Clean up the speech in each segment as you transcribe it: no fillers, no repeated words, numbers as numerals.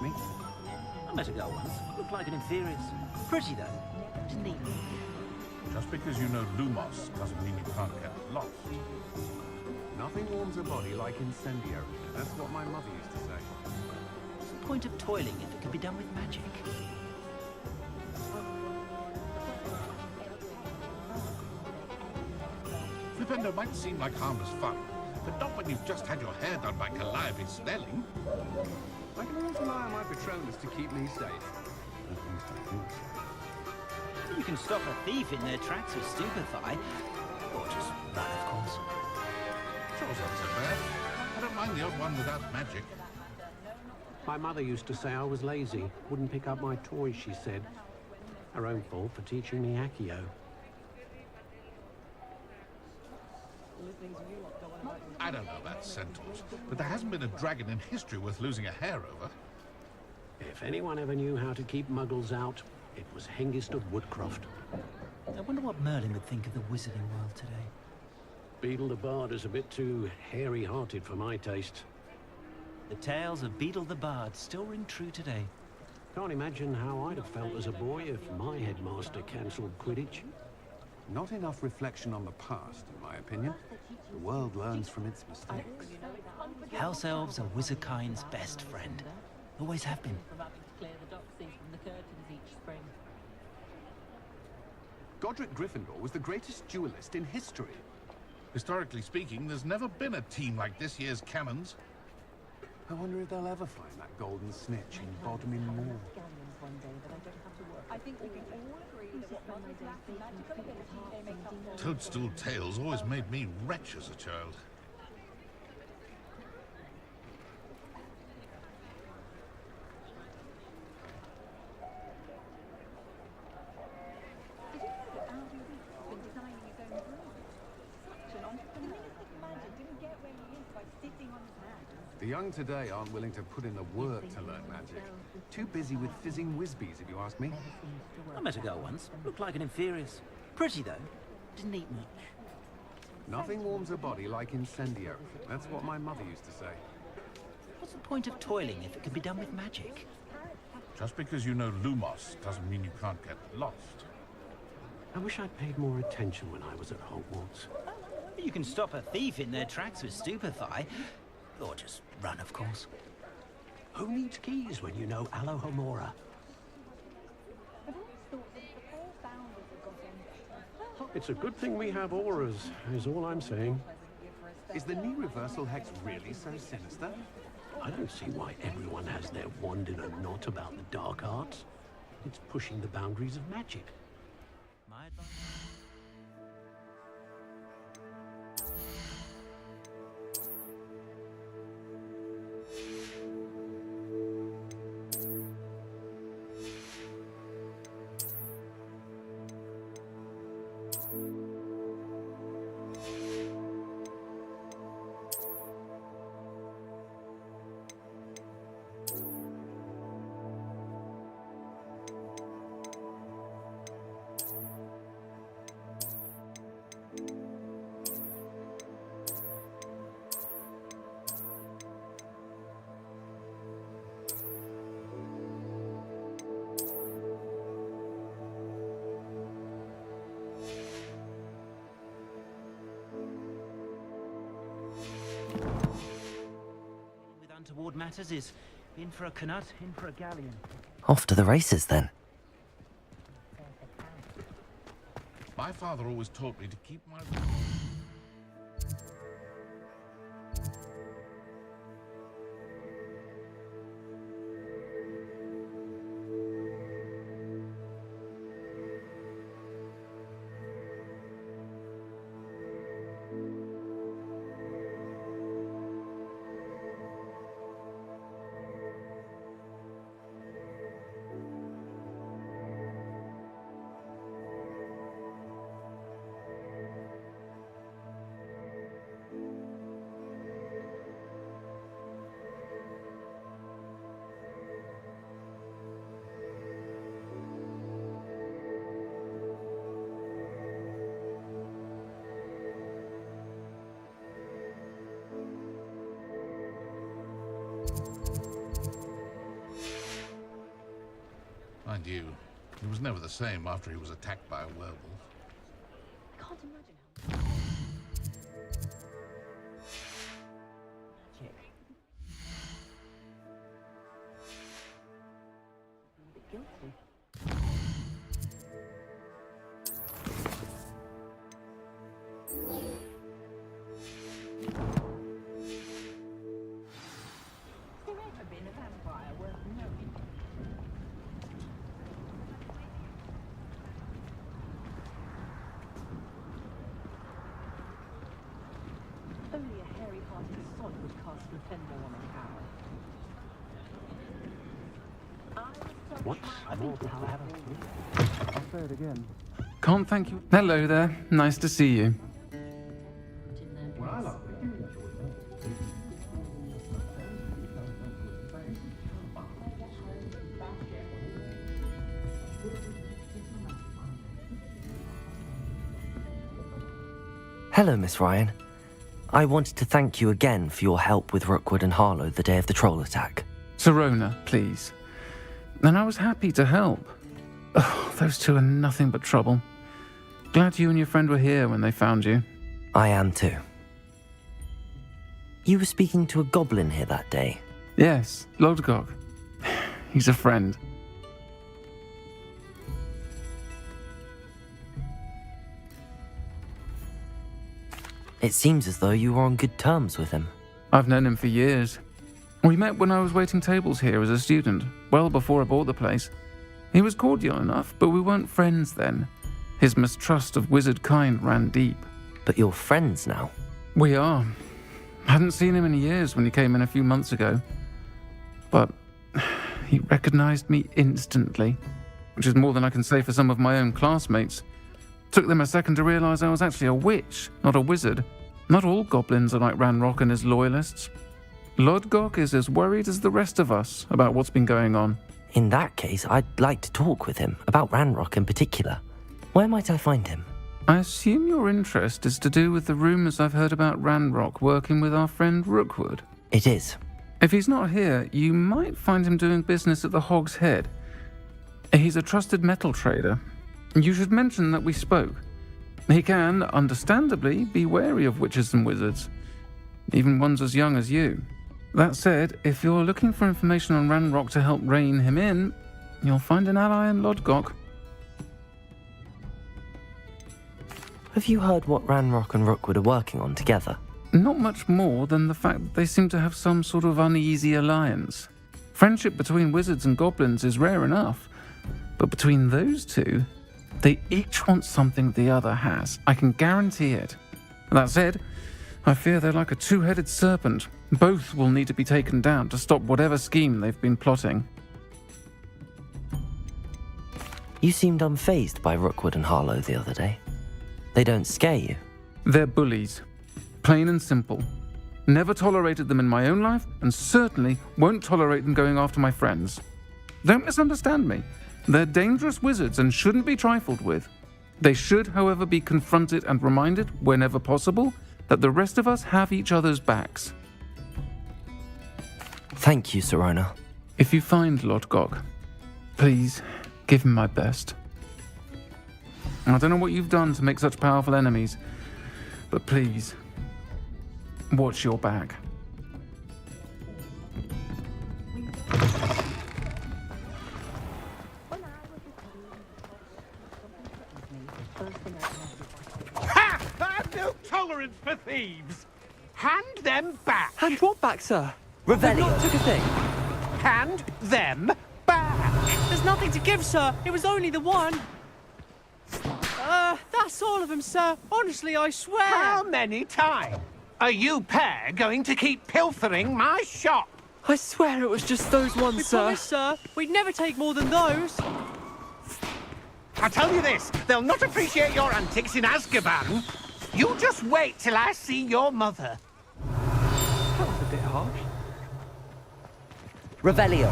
ask me. I met a girl once. Looked like an inferior. Pretty, though. Didn't eat me. Just because you know Lumos doesn't mean you can't get lost. Nothing warms a body like incendiary. That's what my mother used to say. What's the point of toiling if it can be done with magic? Flipendo might seem like harmless fun, but not when you've just had your hair done by Calliope Snelling. I can always rely on my Patronus to keep me safe. At least I think so. You can stop a thief in their tracks with stupefy, or just run, of course. Sure, not so bad. I don't mind the odd one without magic. My mother used to say I was lazy, wouldn't pick up my toys, she said. Her own fault for teaching me Accio. I don't know about centaurs, but there hasn't been a dragon in history worth losing a hair over. If anyone ever knew how to keep muggles out, it was Hengist of Woodcroft. I wonder what Merlin would think of the wizarding world today. Beedle the Bard is a bit too hairy-hearted for my taste. The tales of Beedle the Bard still ring true today. Can't imagine how I'd have felt as a boy if my headmaster cancelled Quidditch. Not enough reflection on the past, in my opinion. The world learns from its mistakes. House elves are wizardkind's best friend. Always have been. Godric Gryffindor was the greatest duelist in history. Historically speaking, there's never been a team like this year's Cannons. I wonder if they'll ever find that golden snitch in Bodmin Moor. I think we can all agree that what muggles lack in magical ability, they make up for. Toadstool tales always made me wretch as a child. Did you know that Aldi Weeks has been designing his own brewery? Such an entrepreneur. Imagine didn't get where he is by sitting on his hands. The young today aren't willing to put in the work to learn magic. Too busy with fizzing whizbees, if you ask me. I met a girl once. Looked like an inferior. Pretty, though. Didn't eat much. Nothing warms a body like incendiary. That's what my mother used to say. What's the point of toiling if it can be done with magic? Just because you know Lumos doesn't mean you can't get lost. I wish I'd paid more attention when I was at Hogwarts. You can stop a thief in their tracks with stupefy, or just run, of course. Who needs keys when you know Alohomora? I've always thought that the four founders of Gotham. It's a good thing we have auras, is all I'm saying. Is the knee reversal hex really so sinister? I don't see why everyone has their wand in a knot about the dark arts. It's pushing the boundaries of magic. My advice. With untoward matters is in for a canut, in for a galleon. Off to the races then. My father always taught me to keep my... Mind you, he was never the same after he was attacked by a werewolf. Can't imagine how magic. I'm a bit guilty. Has there ever been a vampire worth knowing? Only a hairy-hearted sod would cast Defender on a cow. What's more to have? I'll say it again. Can't thank you. Hello there. Nice to see you. Hello, Miss Ryan. I wanted to thank you again for your help with Rookwood and Harlow the day of the troll attack. Serona, please. And I was happy to help. Oh, those two are nothing but trouble. Glad you and your friend were here when they found you. I am too. You were speaking to a goblin here that day. Yes, Lodgok. He's a friend. It seems as though you were on good terms with him. I've known him for years. We met when I was waiting tables here as a student, well before I bought the place. He was cordial enough, but we weren't friends then. His mistrust of wizard kind ran deep. But you're friends now. We are. Hadn't seen him in years when he came in a few months ago. But he recognized me instantly, which is more than I can say for some of my own classmates. Took them a second to realize I was actually a witch, not a wizard. Not all goblins are like Ranrock and his loyalists. Lodgok is as worried as the rest of us about what's been going on. In that case, I'd like to talk with him, about Ranrock in particular. Where might I find him? I assume your interest is to do with the rumors I've heard about Ranrock working with our friend Rookwood. It is. If he's not here, you might find him doing business at the Hog's Head. He's a trusted metal trader. You should mention that we spoke. He can, understandably, be wary of witches and wizards, even ones as young as you. That said, if you're looking for information on Ranrock to help rein him in, you'll find an ally in Lodgok. Have you heard what Ranrock and Rookwood are working on together? Not much more than the fact that they seem to have some sort of uneasy alliance. Friendship between wizards and goblins is rare enough, but between those two, they each want something the other has. I can guarantee it. That said, I fear they're like a two-headed serpent. Both will need to be taken down to stop whatever scheme they've been plotting. You seemed unfazed by Rookwood and Harlow the other day. They don't scare you. They're bullies. Plain and simple. Never tolerated them in my own life, and certainly won't tolerate them going after my friends. Don't misunderstand me. They're dangerous wizards and shouldn't be trifled with. They should, however, be confronted and reminded, whenever possible, that the rest of us have each other's backs. Thank you, Serona. If you find Lodgok, please give him my best. I don't know what you've done to make such powerful enemies, but please, watch your back. Ha! I've no tolerance for thieves! Hand them back! Hand what back, sir? Revelio. Took a thing. Hand them back! There's nothing to give, sir. It was only the one. That's all of them, sir. Honestly, I swear. How many times are you pair going to keep pilfering my shop? I swear it was just those ones, We sir. promise, Sir. We'd never take more than those. I tell you this, they'll not appreciate your antics in Azkaban. You just wait till I see your mother. That was a bit harsh. Revelio.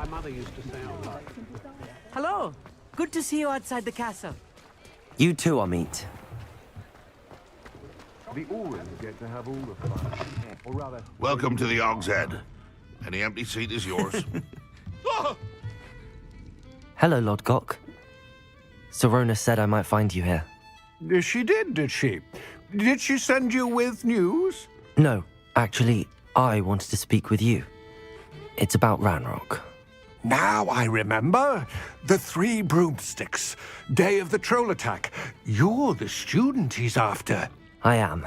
mother used to say I was like... Hello. Good to see you outside the castle. You too, Amit. The Aurors get to have all the fun. Or rather... Welcome to the Og's Head. Any empty seat is yours. Hello, Lord Gok. Sorona said I might find you here. She did she? Did she send you with news? No, actually, I wanted to speak with you. It's about Ranrock. Now I remember. The 3 broomsticks. Day of the troll attack. You're the student he's after. I am,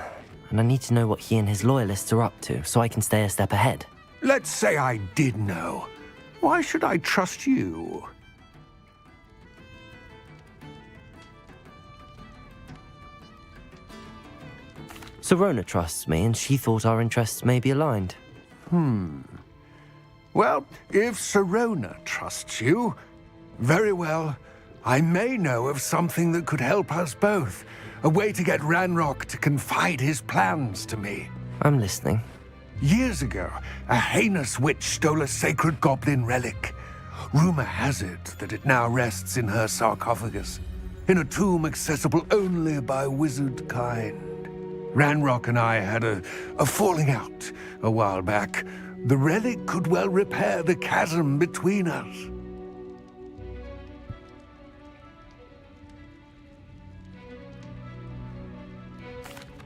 and I need to know what he and his loyalists are up to so I can stay a step ahead. Let's say I did know. Why should I trust you? Sorona trusts me, and she thought our interests may be aligned. Well, if Sorona trusts you, very well. I may know of something that could help us both. A way to get Ranrock to confide his plans to me. I'm listening. Years ago, a heinous witch stole a sacred goblin relic. Rumor has it that it now rests in her sarcophagus, in a tomb accessible only by wizard kind. Ranrock and I had a falling out a while back. The relic could well repair the chasm between us.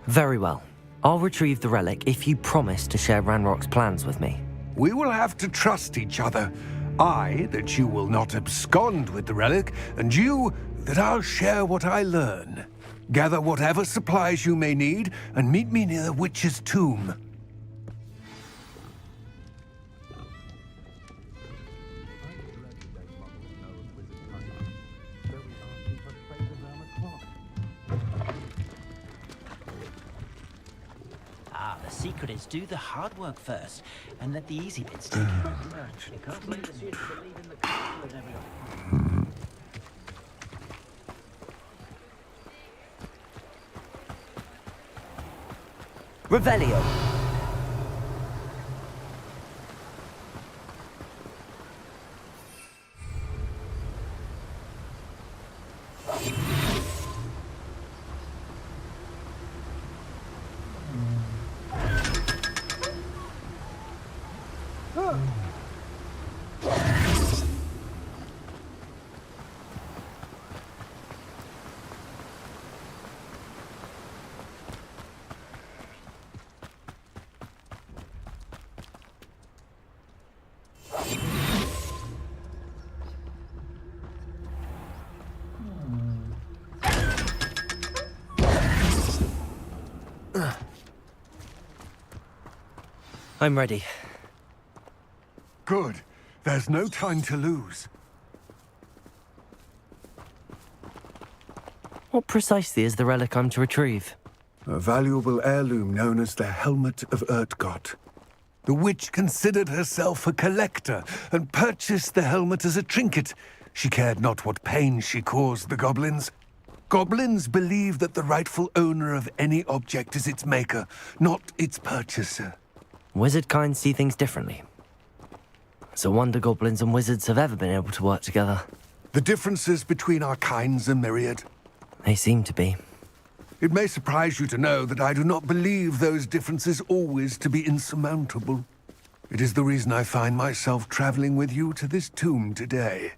Very well. I'll retrieve the relic if you promise to share Ranrock's plans with me. We will have to trust each other. I, that you will not abscond with the relic, and you, that I'll share what I learn. Gather whatever supplies you may need, and meet me near the witch's tomb. The secret is do the hard work first, and let the easy bits take it. You can't blame the students for leaving the castle and everything. Revelio! I'm ready. Good. There's no time to lose. What precisely is the relic I'm to retrieve? A valuable heirloom known as the Helmet of Urtgott. The witch considered herself a collector and purchased the helmet as a trinket. She cared not what pain she caused the goblins. Goblins believe that the rightful owner of any object is its maker, not its purchaser. Wizard kind see things differently. It's a wonder goblins and wizards have ever been able to work together. The differences between our kinds are myriad. They seem to be. It may surprise you to know that I do not believe those differences always to be insurmountable. It is the reason I find myself traveling with you to this tomb today.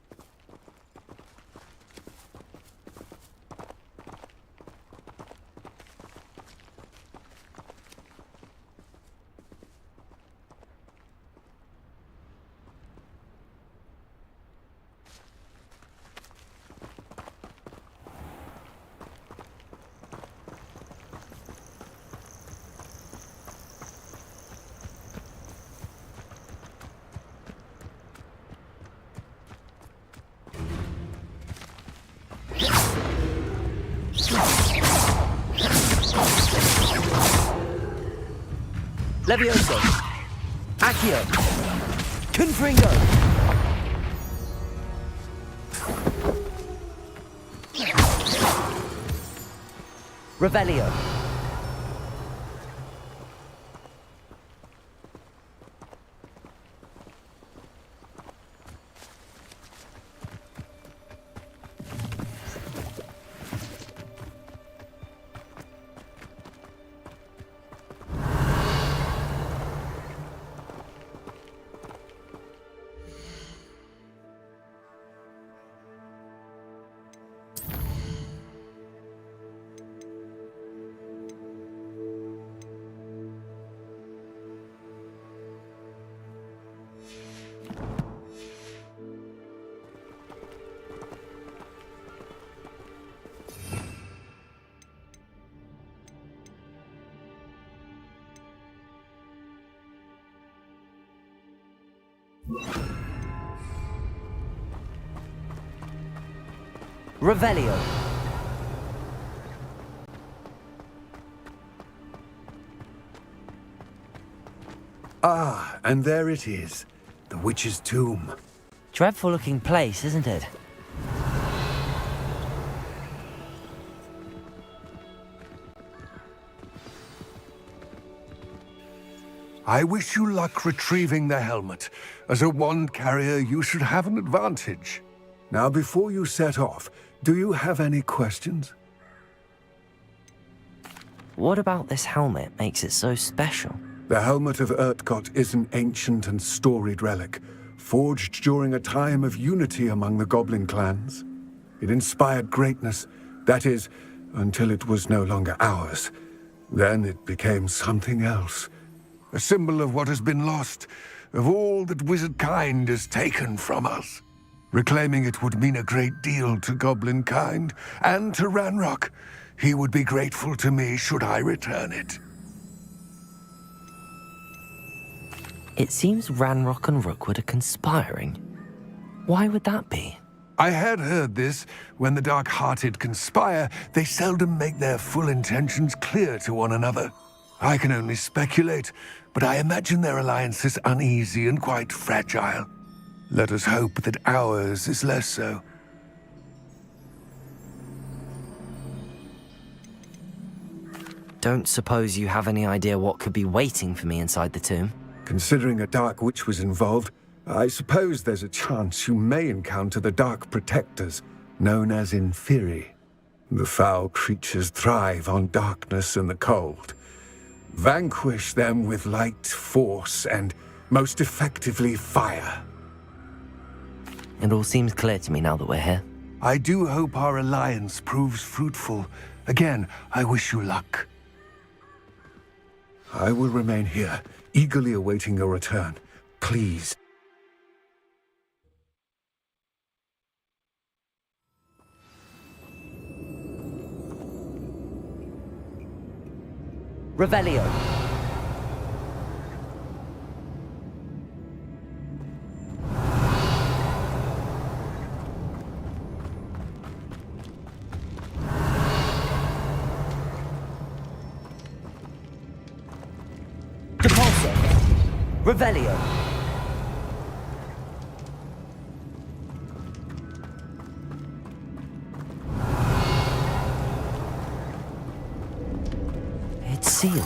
Levioso! Accio! Confringo! Revelio! Revelio. Ah, and there it is. The witch's tomb. Dreadful looking place, isn't it? I wish you luck retrieving the helmet. As a wand carrier, you should have an advantage. Now, before you set off, do you have any questions? What about this helmet makes it so special? The helmet of Urtkot is an ancient and storied relic, forged during a time of unity among the goblin clans. It inspired greatness, that is, until it was no longer ours. Then it became something else. A symbol of what has been lost, of all that wizard kind has taken from us. Reclaiming it would mean a great deal to goblin kind, and to Ranrock. He would be grateful to me should I return it. It seems Ranrock and Rookwood are conspiring. Why would that be? I had heard this. When the dark-hearted conspire, they seldom make their full intentions clear to one another. I can only speculate, but I imagine their alliance is uneasy and quite fragile. Let us hope that ours is less so. Don't suppose you have any idea what could be waiting for me inside the tomb? Considering a Dark Witch was involved, I suppose there's a chance you may encounter the Dark Protectors, known as Inferi. The foul creatures thrive on darkness and the cold. Vanquish them with light, force, and, most effectively, fire. It all seems clear to me now that we're here. I do hope our alliance proves fruitful. Again, I wish you luck. I will remain here, eagerly awaiting your return. Please. Revelio. Depulso. Revelio. It's sealed.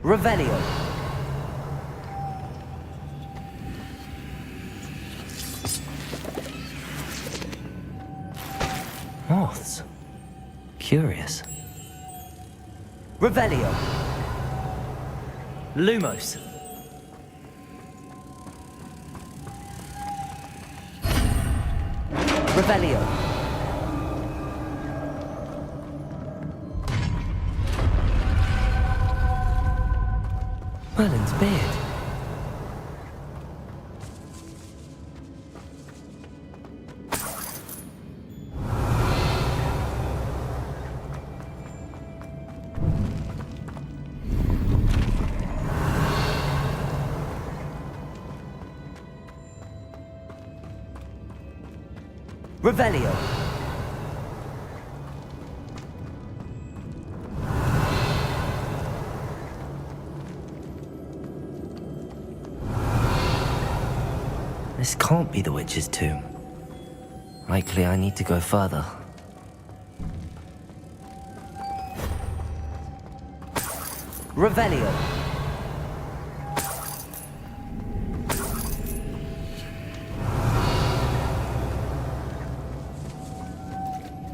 Revelio. Moths. Curious. Revelio. Lumos. Revelio. Merlin's beard. Revelio. This can't be the witch's tomb. Likely I need to go further. Revelio.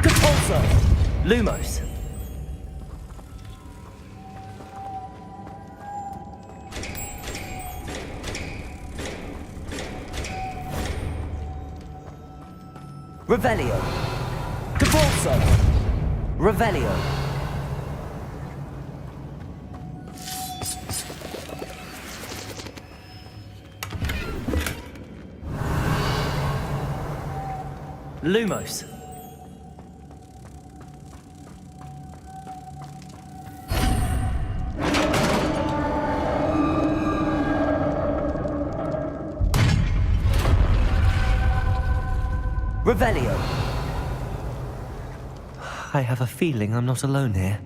Depulso. Lumos. Revelio. Depulso. Revelio. Lumos. Revelio. I have a feeling I'm not alone here.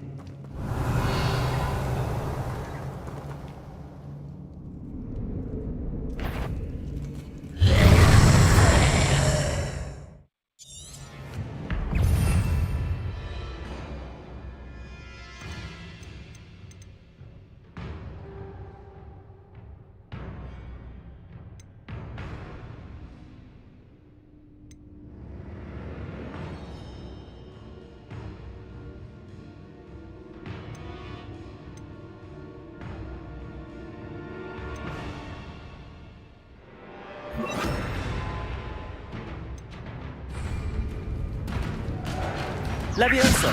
Levioso.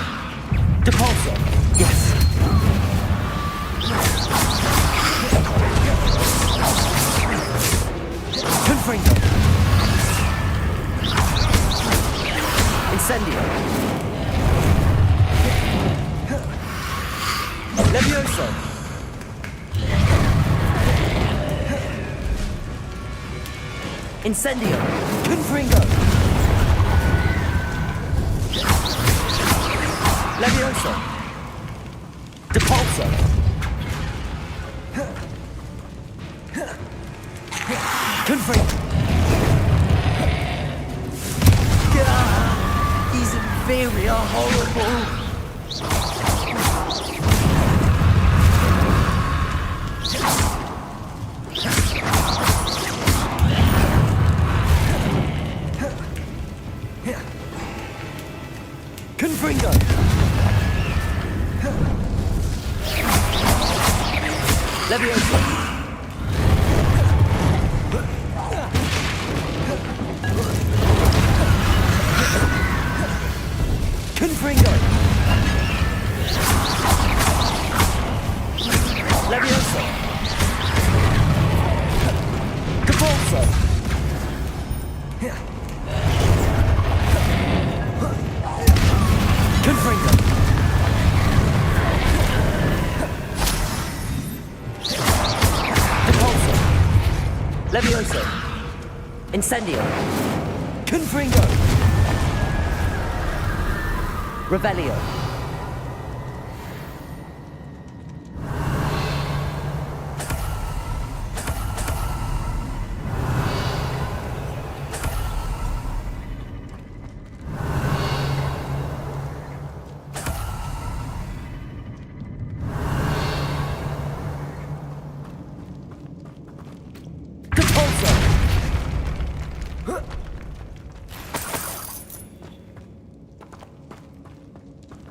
Depulso. Yes. Confringo. Incendio. Levioso. Incendio. Confringo. Levioso. Depulso. Confringo. These inferior horrible. Confringo. Levioso. Confringo. Levioso. Depulso. Confringo. Depulso. Levioso. Incendio. Confringo. Revelio.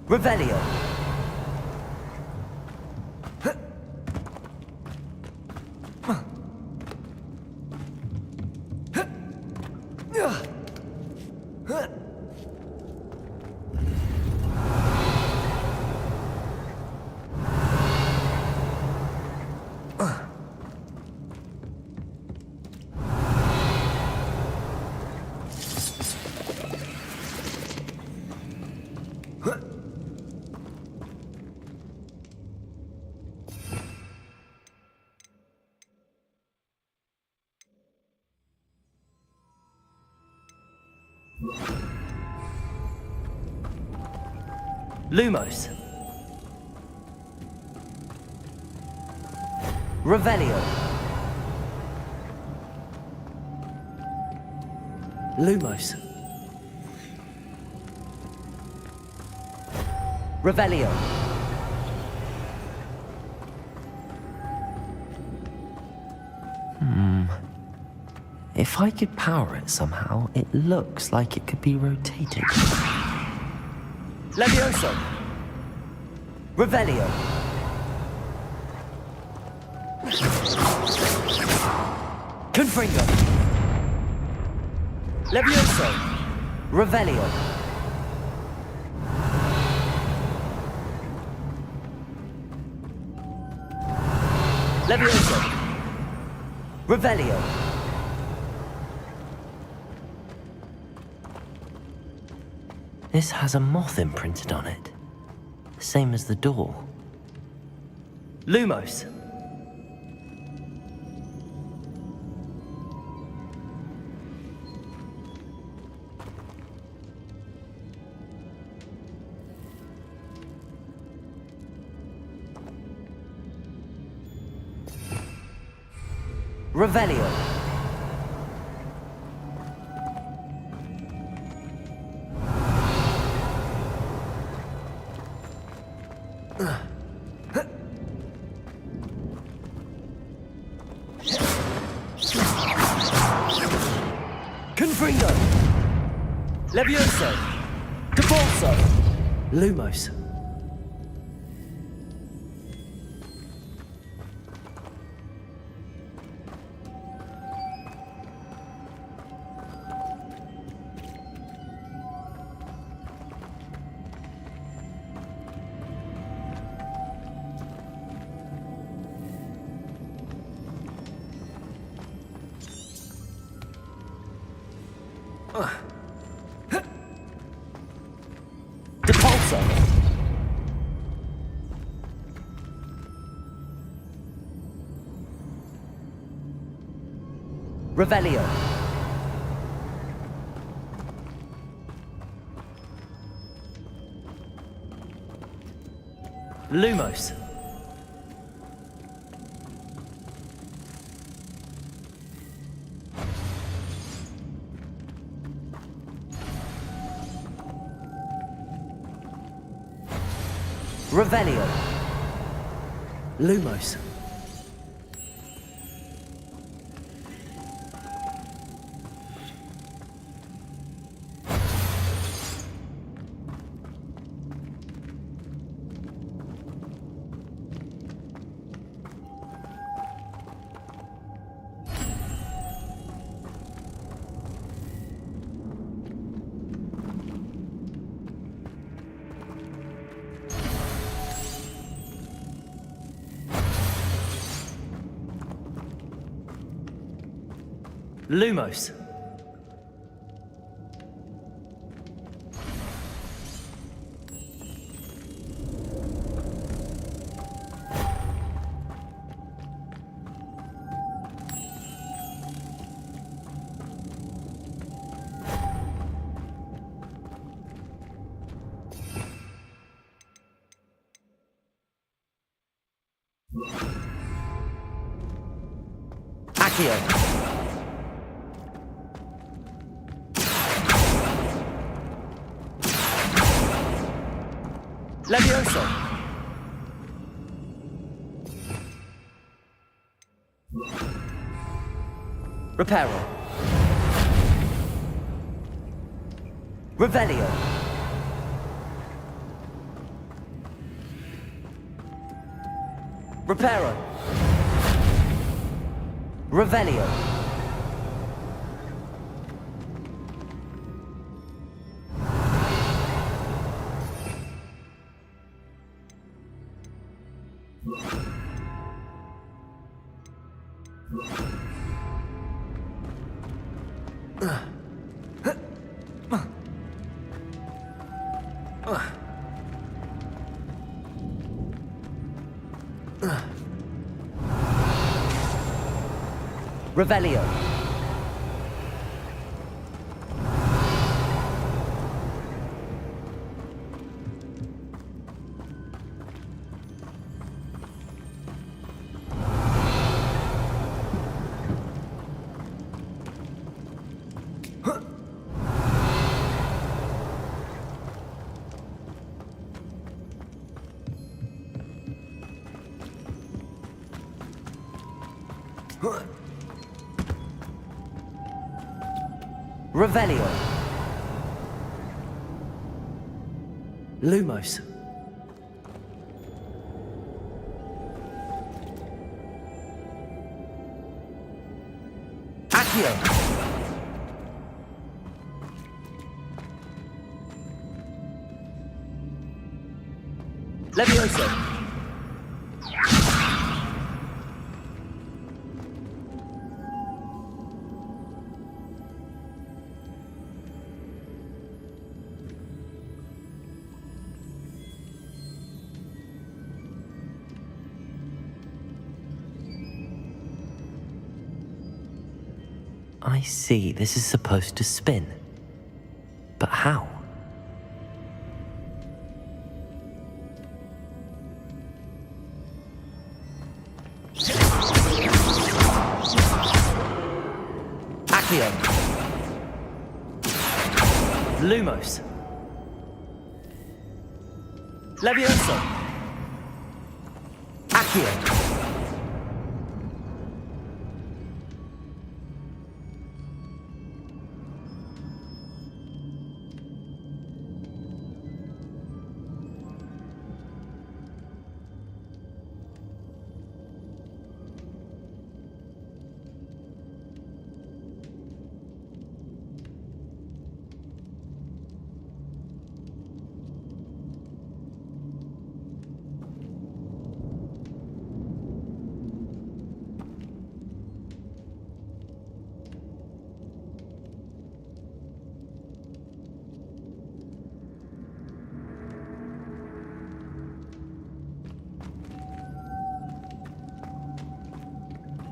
Revelio. Lumos. Revelio. Lumos. Revelio. If I could power it somehow, it looks like it could be rotated. Levioso. Revelio. Confringo. Levioso. Revelio. Levioso. Revelio. This has a moth imprinted on it. Same as the door. Lumos. Revelio. Confringo. Levioso. Debolso. Lumos. Depulso. Revelio. Lumos. Revelio. Lumos. Lumos. Accio. Levioso. Reparo. Revelio. Reparo. Revelio. Revelio. Revelio. Lumos. Accio. Levioso. I see, this is supposed to spin. But how? Accio. Lumos. Levioso. Accio.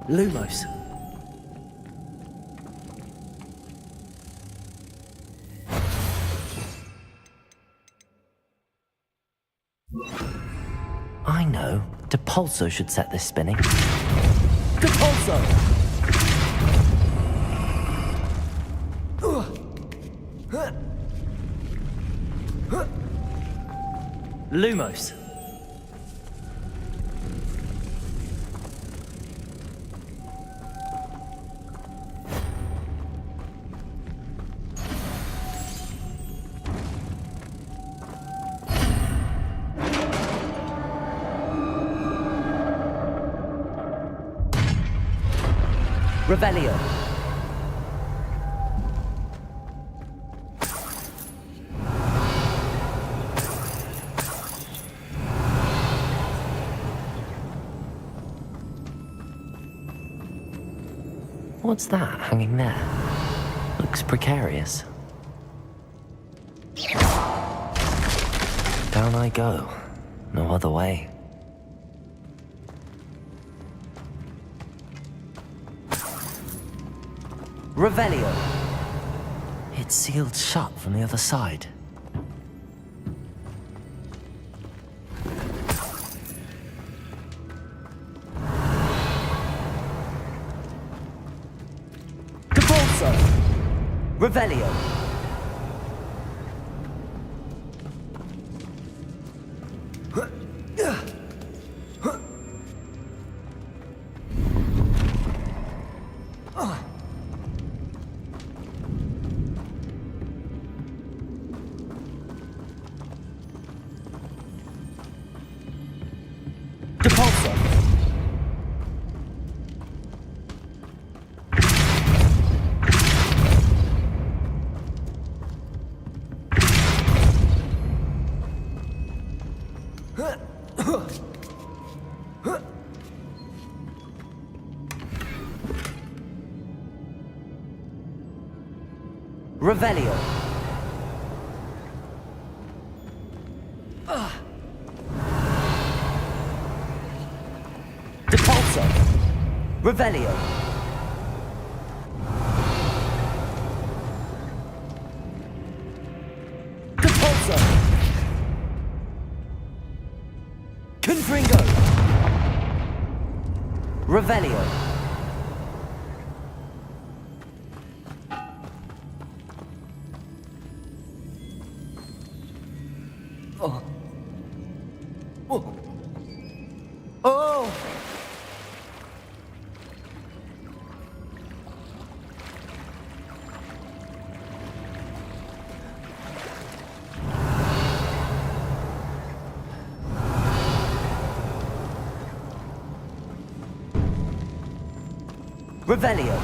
Lumos. I know. Depulso should set this spinning. Depulso! Lumos. Revelio. What's that hanging there? Looks precarious. Down I go. No other way. Revelio. It's sealed shut from the other side. Depulso. Revelio. Depulso. Revelio. Depulso. Revelio. Depulso. Confringo. Revelio. Oh. Oh. Oh. Revelio.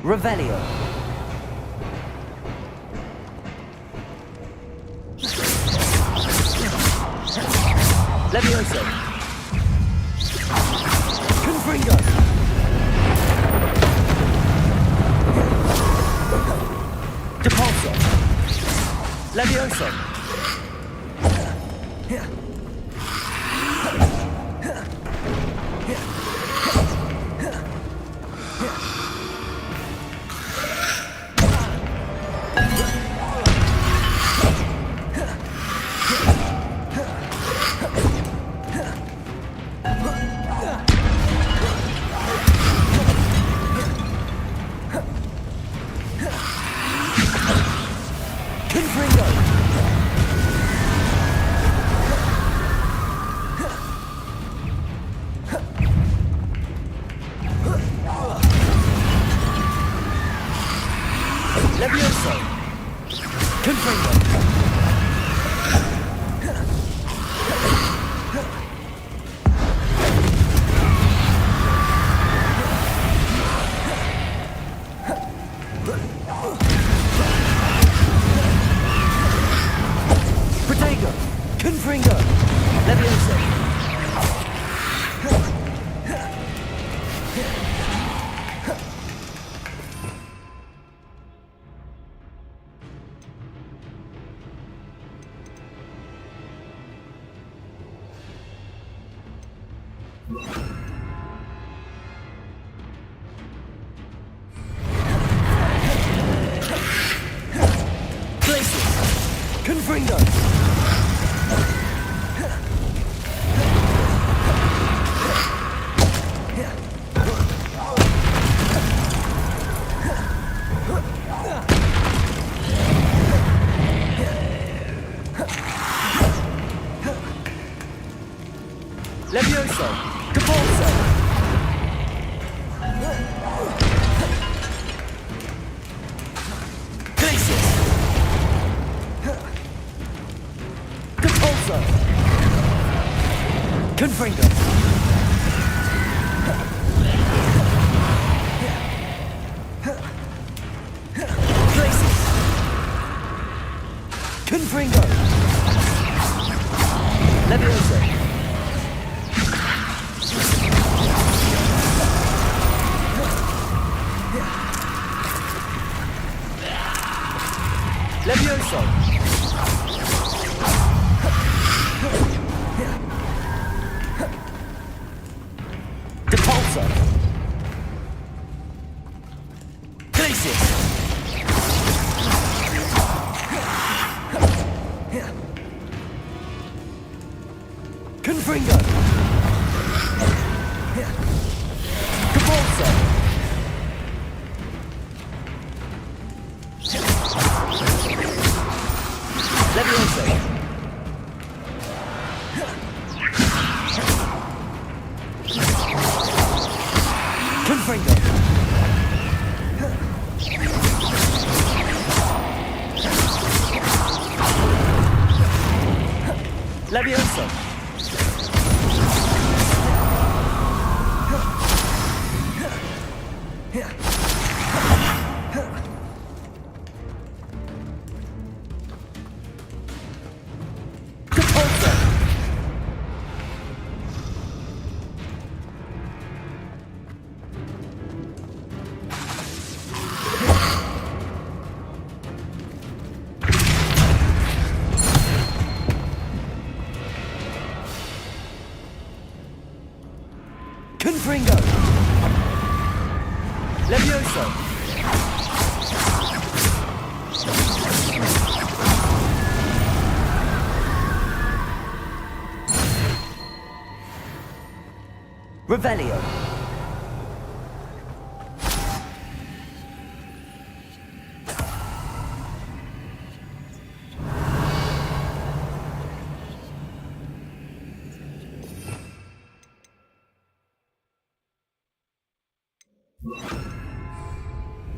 Revelio. Levioso. Levioso! Levioso! Confringo! Protego! Confringo! Levioso! Confringo! Levioso! Capolso! Glacius! Capolso! Confringo! Glacius! Confringo! Levioso! Levioso! Depulso! Glacius! Confringo! Capolso! Levioso! Confringo! Levioso! Capolso! Confringo! Levioso! Revelio!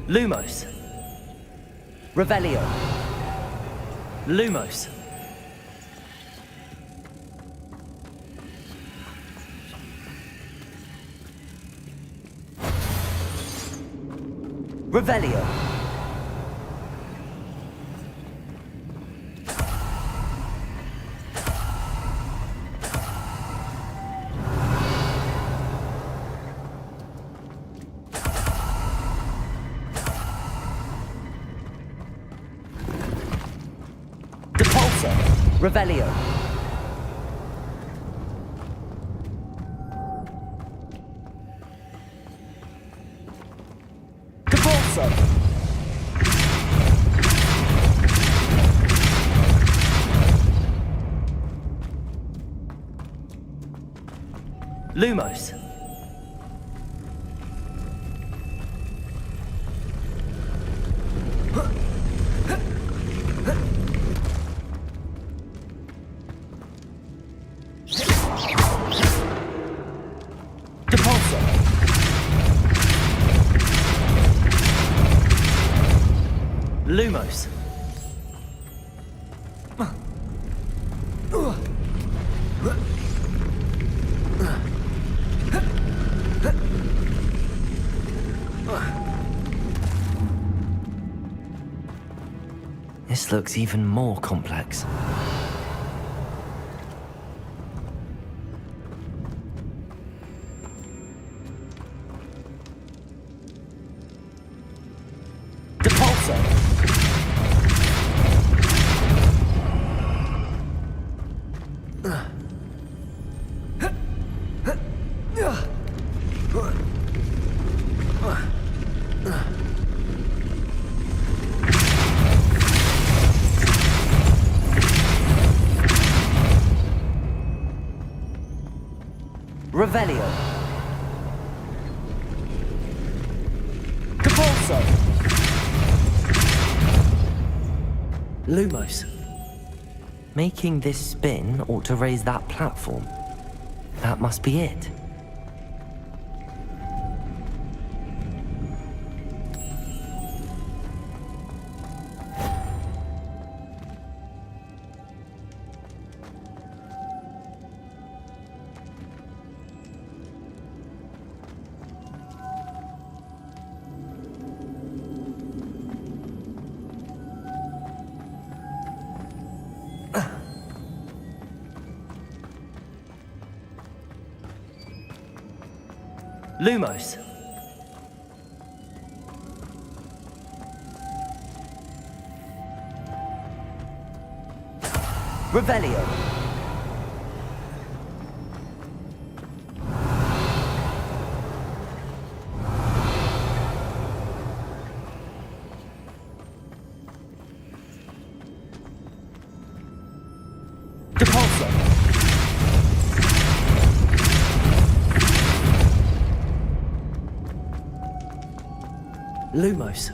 Lumos. Revelio. Lumos. Revelio. Depulso. Revelio. Convulso. Lumos. Depulso. Lumos. This looks even more complex. Depulso. Revelio. Depulso. Lumos. Making this spin ought to raise that platform. That must be it. Lumos. Revelio. Depulso. Lumos.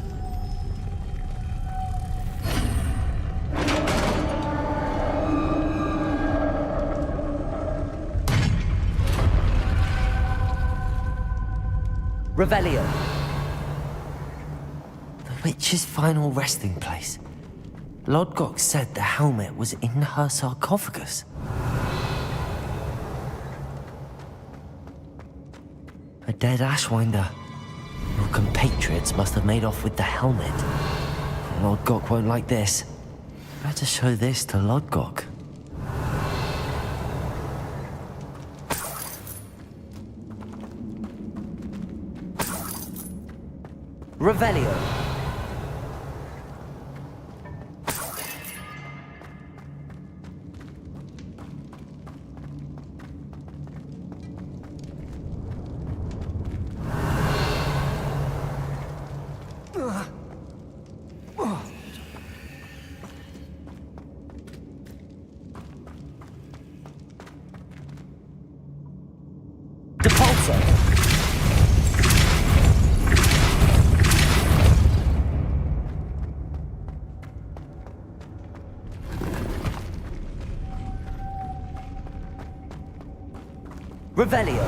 Revelio. The witch's final resting place. Lodgok said the helmet was in her sarcophagus. A dead Ashwinder. Your compatriots must have made off with the helmet. Lodgok won't like this. Better show this to Lodgok. Revelio. Depulso. Revelio.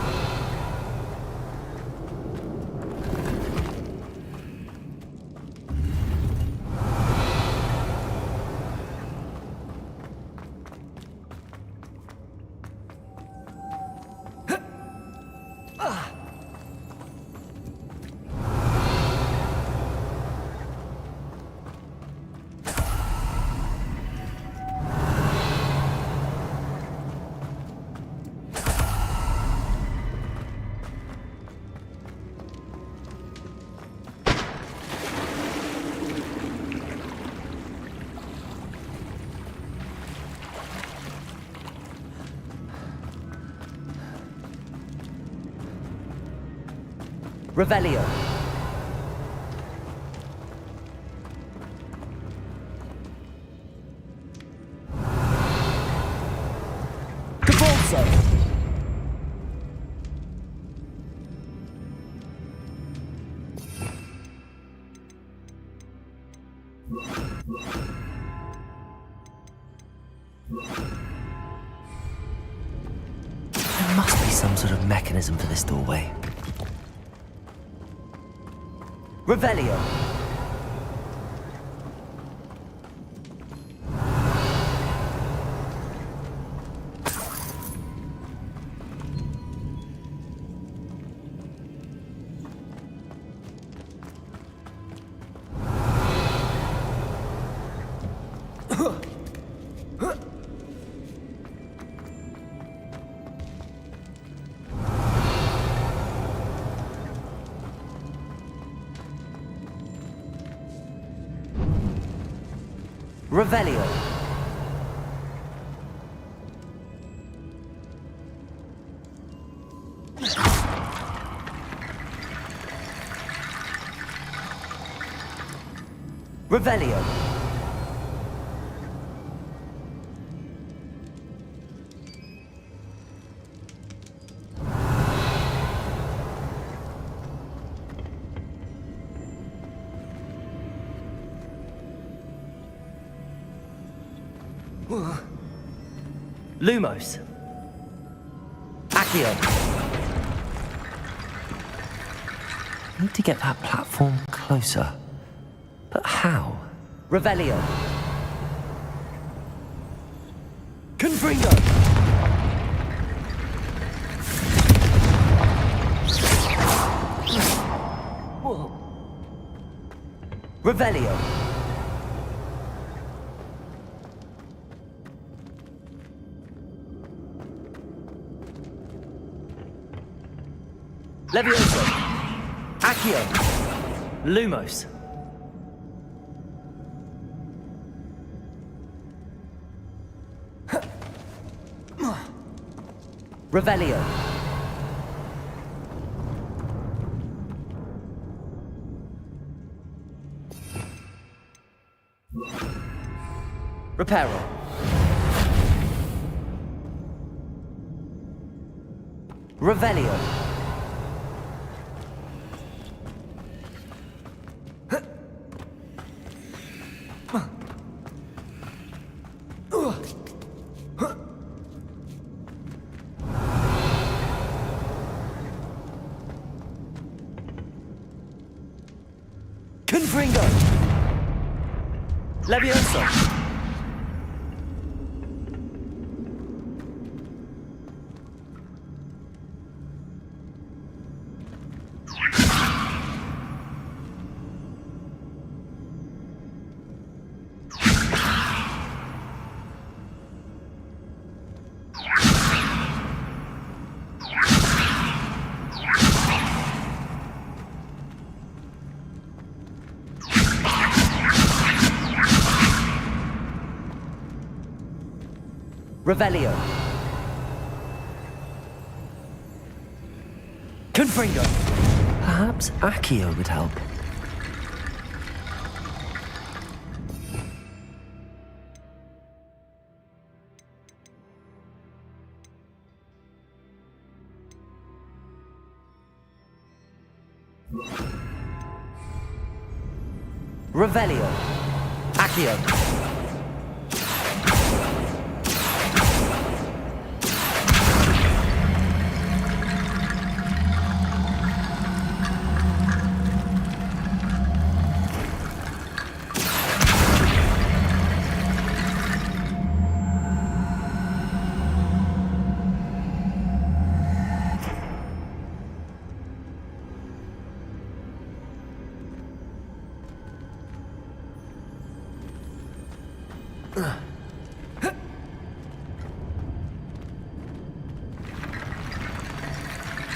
Revelio. Capolso. There must be some sort of mechanism for this doorway. Revelio. Revelio. Revelio. Lumos. Accio. Need to get that platform closer. But how? Revelio. Confringo. Revelio. Levioso. Accio. Lumos. Revelio. Reparo. Revelio. Confringo. Levioso. Revelio. Confringo. Perhaps Accio would help. Revelio. Accio.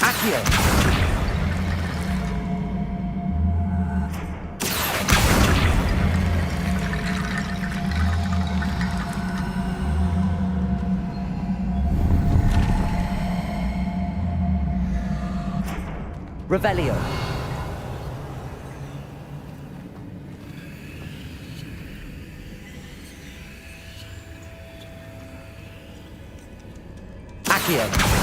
Accio. Revelio. Accio.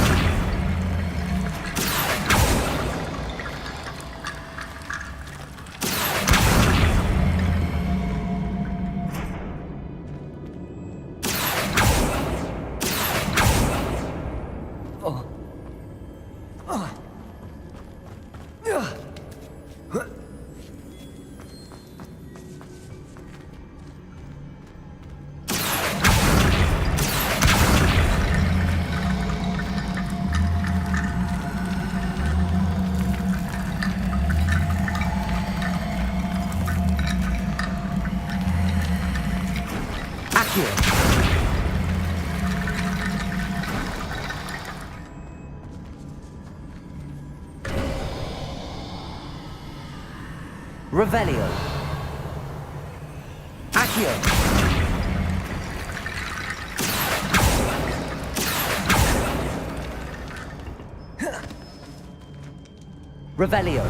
Revelio. Accio. Revelio.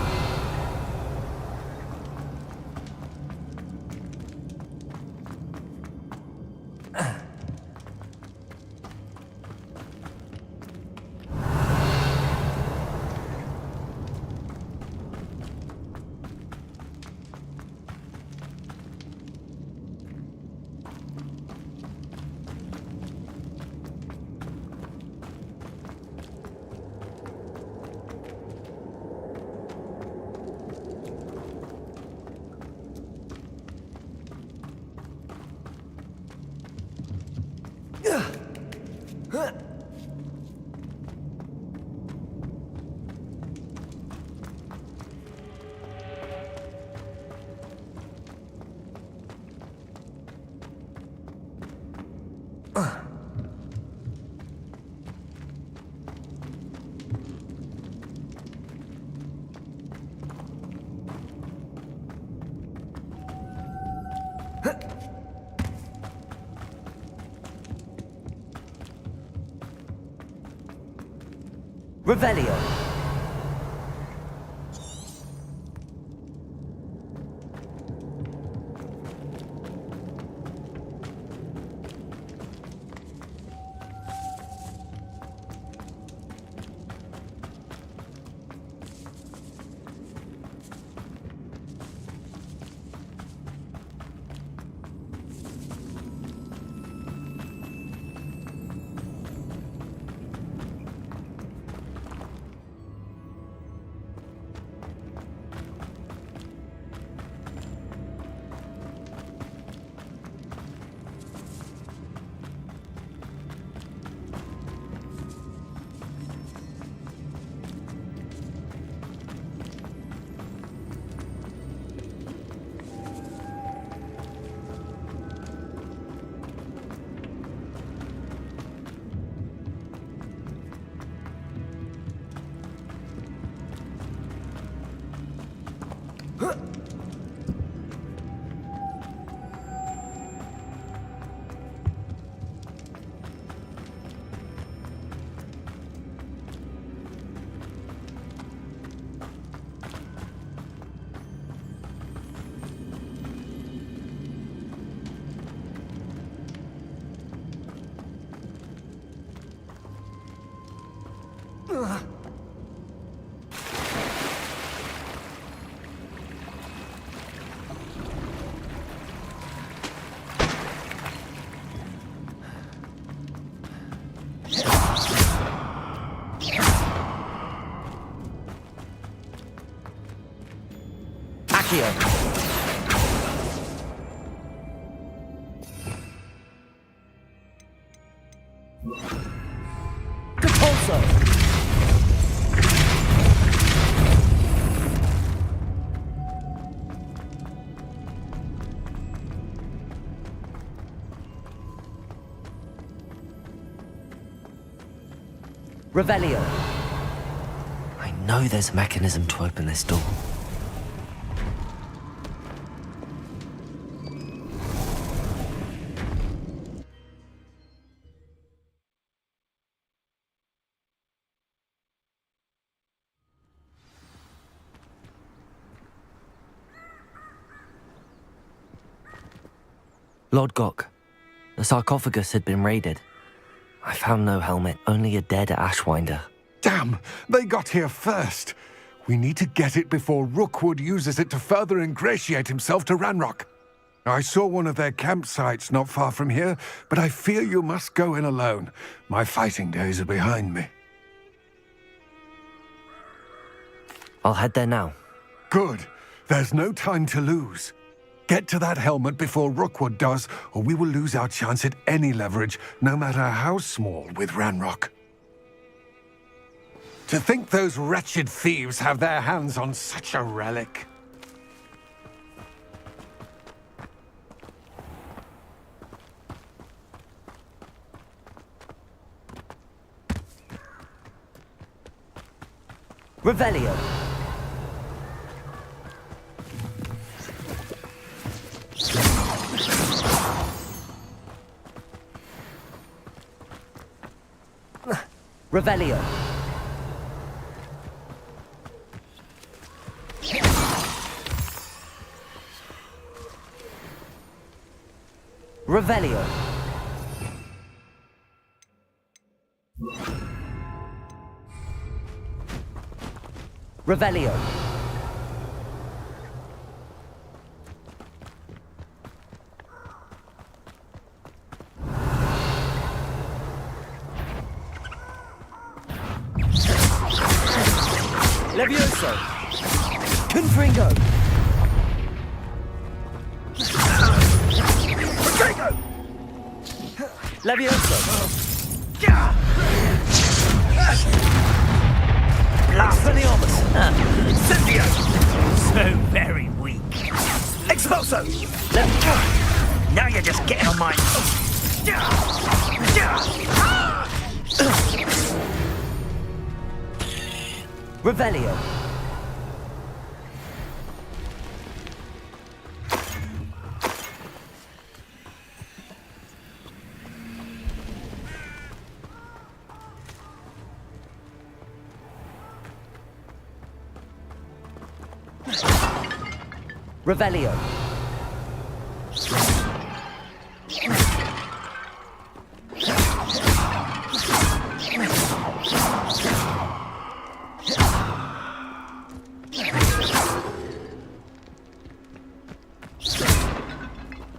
Revelio. Accio. Repulso. Revelio. I know there's a mechanism to open this door. Lodgok, the sarcophagus had been raided. I found no helmet, only a dead Ashwinder. Damn! They got here first. We need to get it before Rookwood uses it to further ingratiate himself to Ranrock. I saw one of their campsites not far from here, but I fear you must go in alone. My fighting days are behind me. I'll head there now. Good. There's no time to lose. Get to that helmet before Rookwood does, or we will lose our chance at any leverage, no matter how small, with Ranrock. To think those wretched thieves have their hands on such a relic. Revelio. Revelio. Revelio. Revelio. Levioso. Confringo. Levioso. Expelliarmus! Incendio! So very weak. Expulso! Now you're just getting on my... Revelio. Revelio.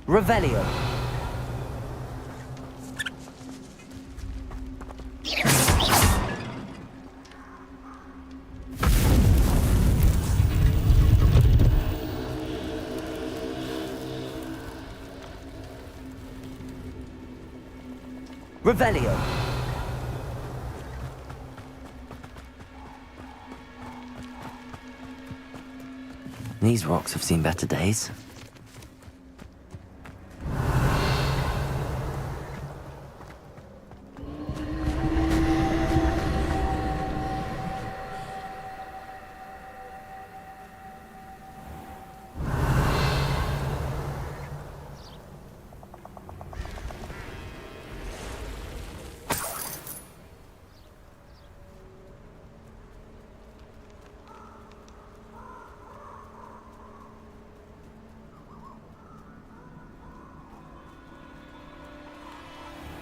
Revelio. Revelio. These rocks have seen better days.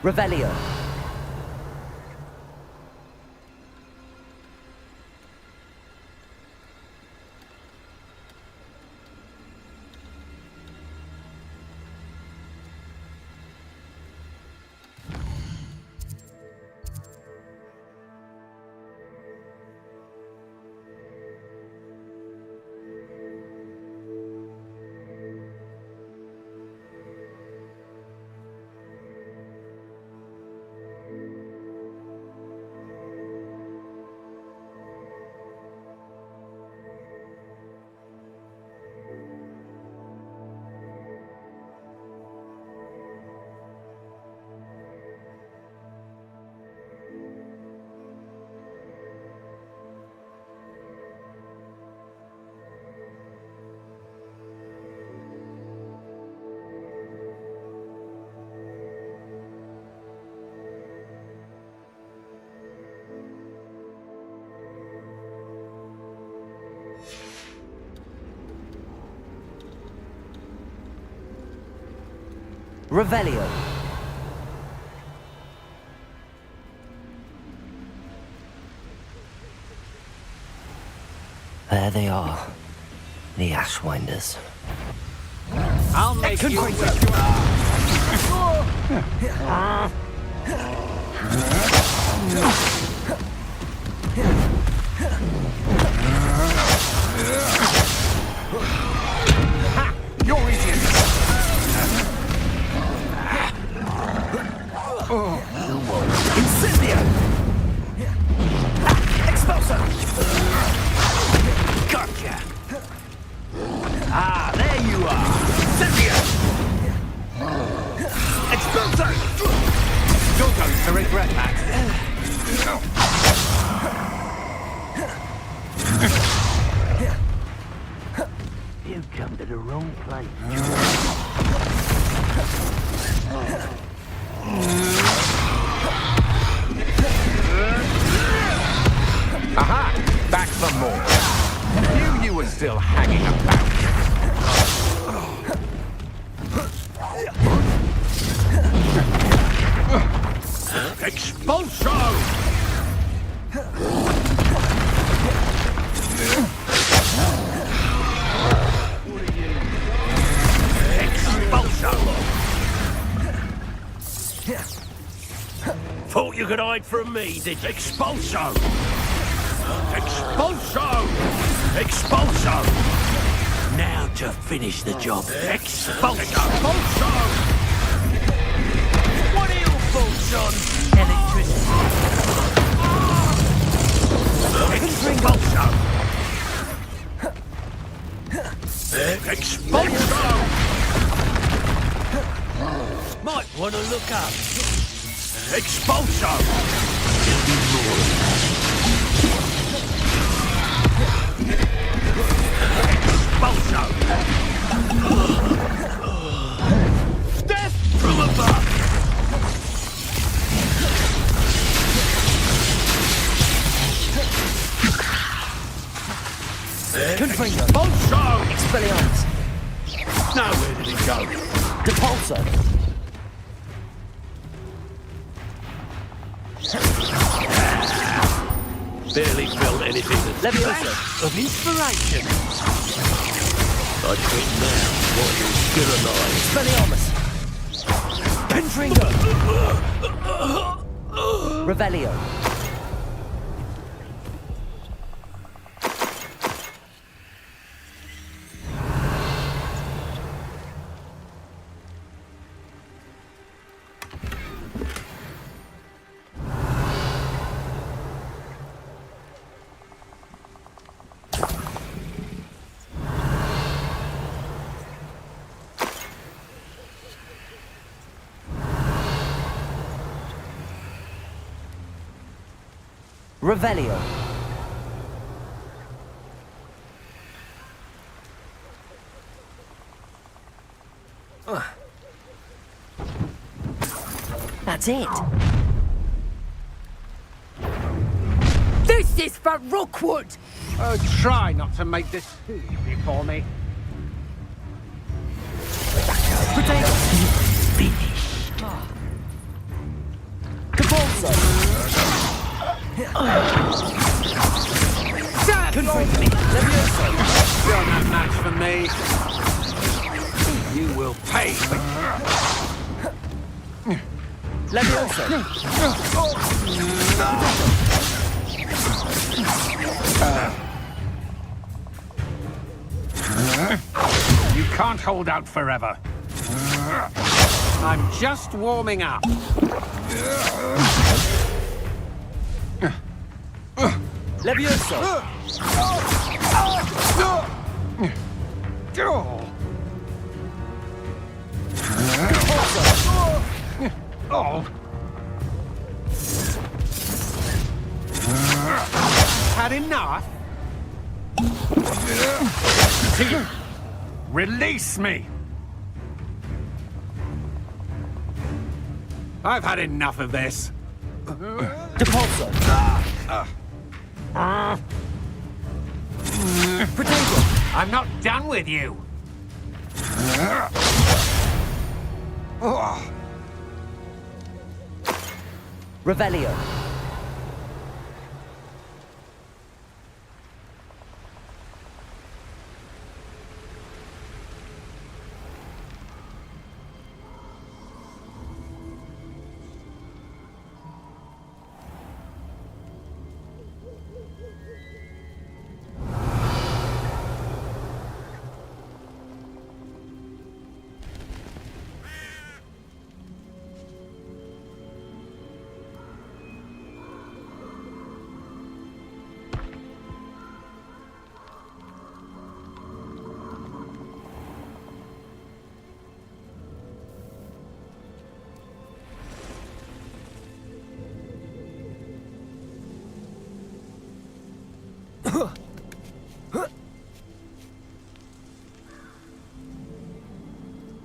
Revelio. Revelio. There they are. The Ashwinders. I'll make you wish you Ha! You're idiots! Incendio! Expulso! Gotcha! Ah, there you are! Incendio! Expulso! You're going to regret that. You've come to the wrong place. Aha! Back for more. Knew you were still hanging about. Expulso! Thought you could hide from me, did you? Expulso! Expulso! Expulso! Now to finish the job. Expulso! Expulso! What are your thoughts on electricity? Expulso! Expulso! Might want to look up. Expulso! Expulso! Death from above! Expulso! Expelliarmus. Now where did he go? Depulso. Barely felt anything that Leviosa. of inspiration. I quit now while you're still alive. Expelliarmus. Revelio. Revelio. That's it. This is for Rookwood! Oh, try not to make this too easy for me. Finished. Depulso. Confront me. Leviosa. You're no match for me. You will pay for Leviosa. You can't hold out forever. I'm just warming up. Leviosa. Oh. Had enough? Release me! I've had enough of this. Depulso. Protego. I'm not done with you. Revelio.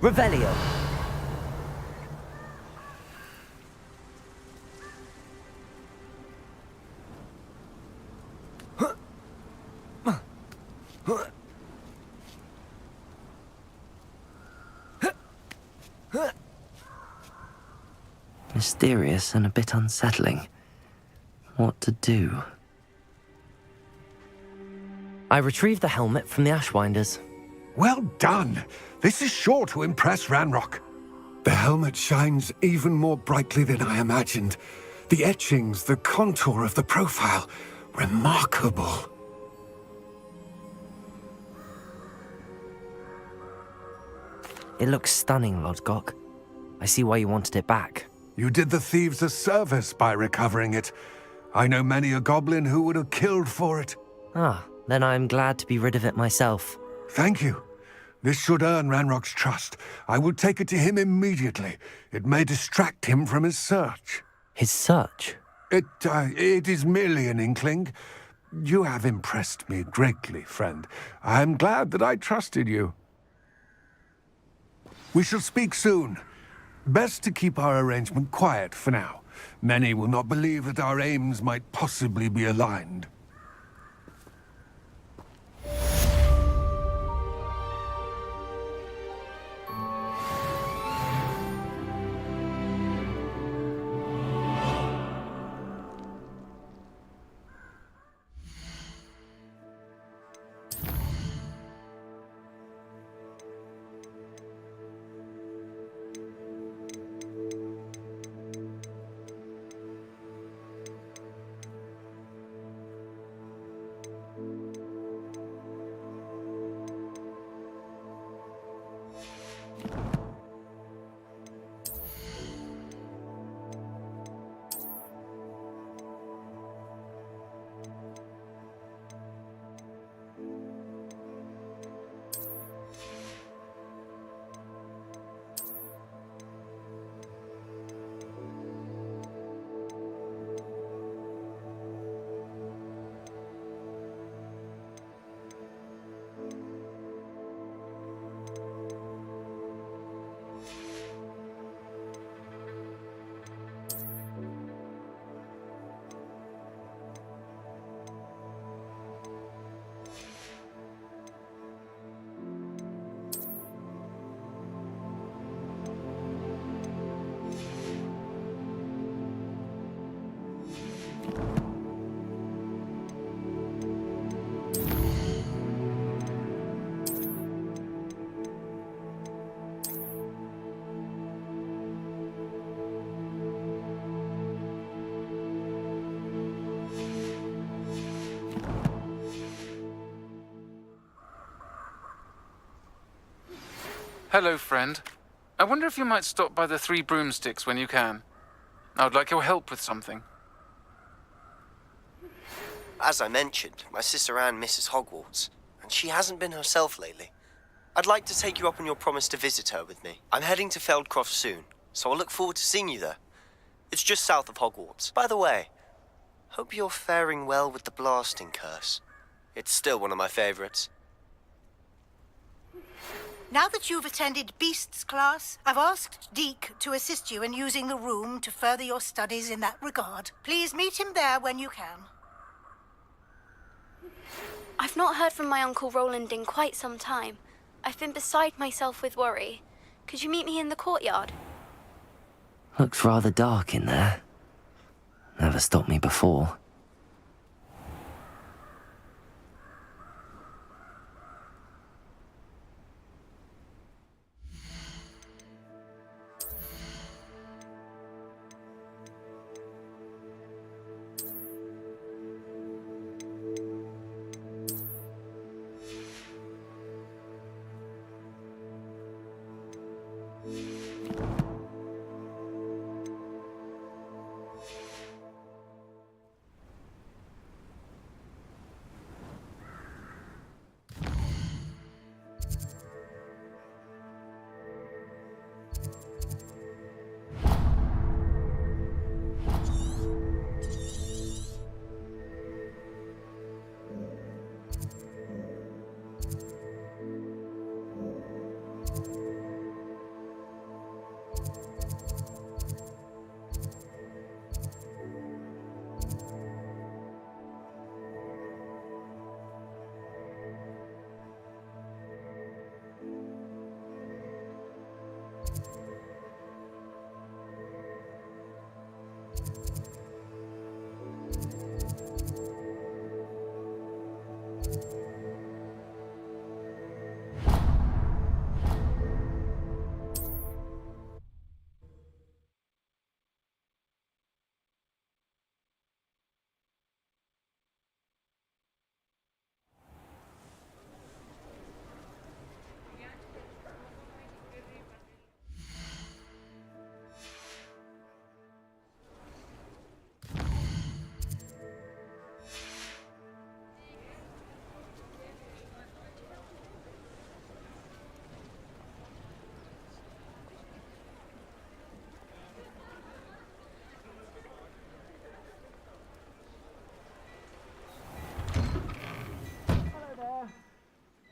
Revelio. Mysterious and a bit unsettling. What to do? I retrieved the helmet from the Ashwinders. Well done. This is sure to impress Ranrock. The helmet shines even more brightly than I imagined. The etchings, the contour of the profile, remarkable. It looks stunning, Lodgok. I see why you wanted it back. You did the thieves a service by recovering it. I know many a goblin who would have killed for it. Ah, then I'm glad to be rid of it myself. Thank you. This should earn Ranrock's trust. I will take it to him immediately. It may distract him from his search. His search? It is merely an inkling. You have impressed me greatly, friend. I am glad that I trusted you. We shall speak soon. Best to keep our arrangement quiet for now. Many will not believe that our aims might possibly be aligned. Hello, friend. I wonder if you might stop by the Three Broomsticks when you can. I would like your help with something. As I mentioned, my sister Anne misses Hogwarts, and she hasn't been herself lately. I'd like to take you up on your promise to visit her with me. I'm heading to Feldcroft soon, so I'll look forward to seeing you there. It's just south of Hogwarts. By the way, hope you're faring well with the blasting curse. It's still one of my favorites. Now that you've attended Beasts class, I've asked Deke to assist you in using the room to further your studies in that regard. Please meet him there when you can. I've not heard from my Uncle Roland in quite some time. I've been beside myself with worry. Could you meet me in the courtyard? Looks rather dark in there. Never stopped me before.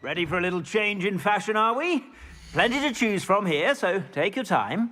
Ready for a little change in fashion, are we? Plenty to choose from here, so take your time.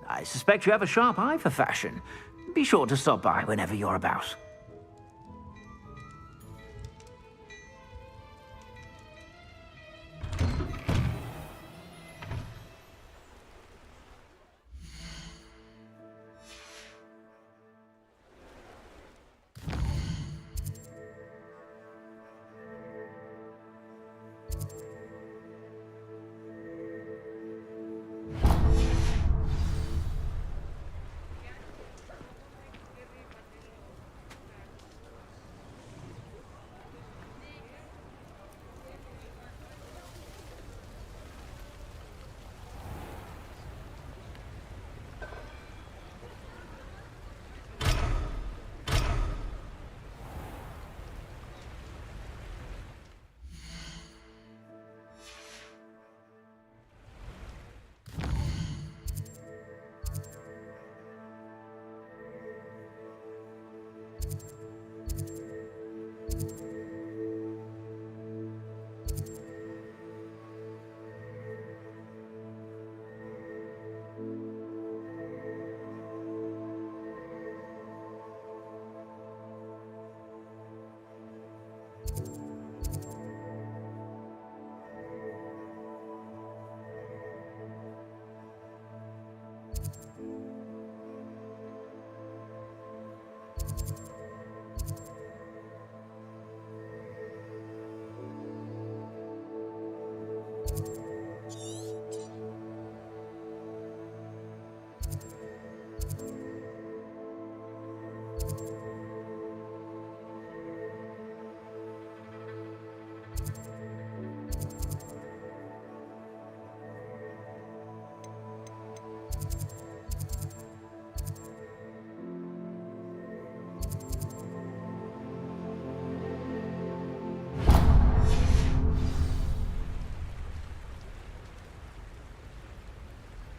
I suspect you have a sharp eye for fashion. Be sure to stop by whenever you're about.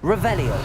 Revelio.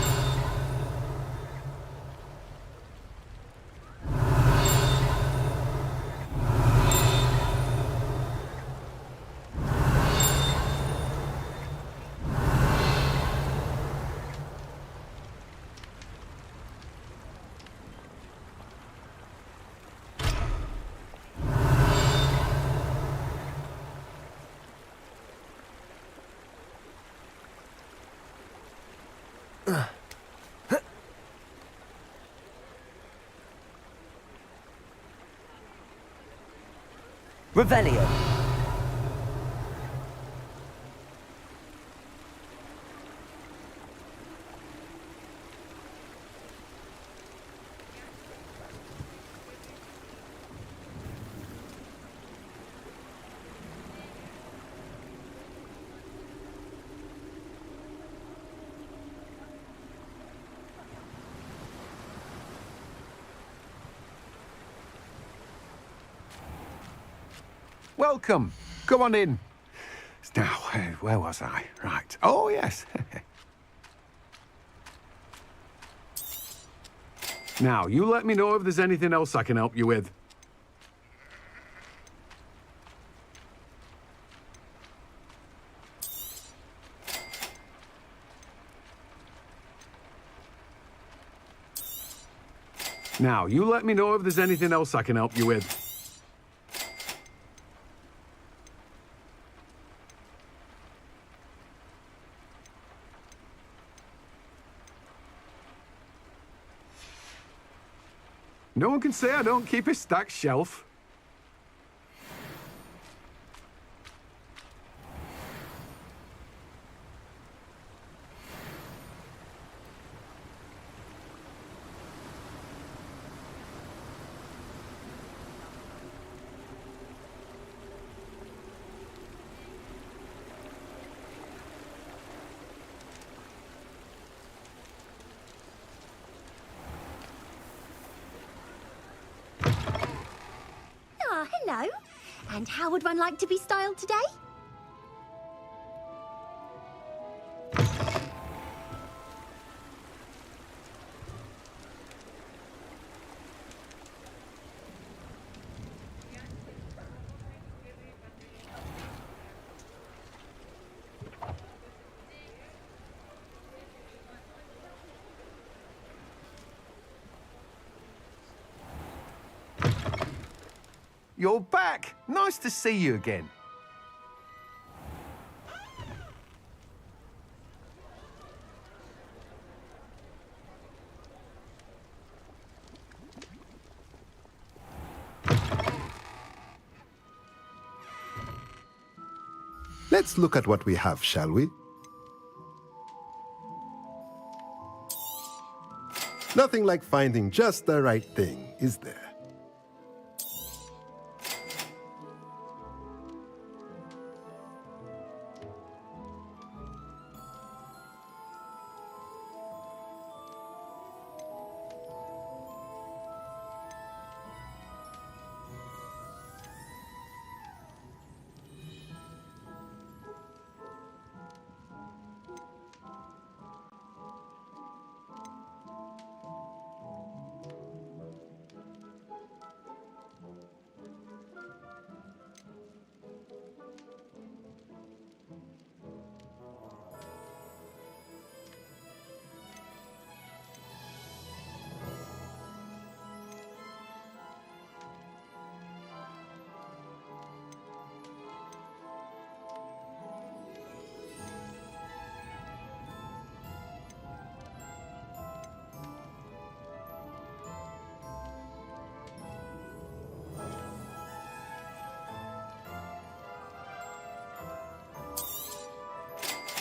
Revelio. Welcome. Come on in. Now, where was I? Right. Oh, yes. Now, you let me know if there's anything else I can help you with. Now, you let me know if there's anything else I can help you with. No one can say I don't keep a stacked shelf. Hello. And how would one like to be styled today? You're back! Nice to see you again. Let's look at what we have, shall we? Nothing like finding just the right thing, is there?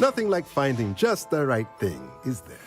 Nothing like finding just the right thing, is there?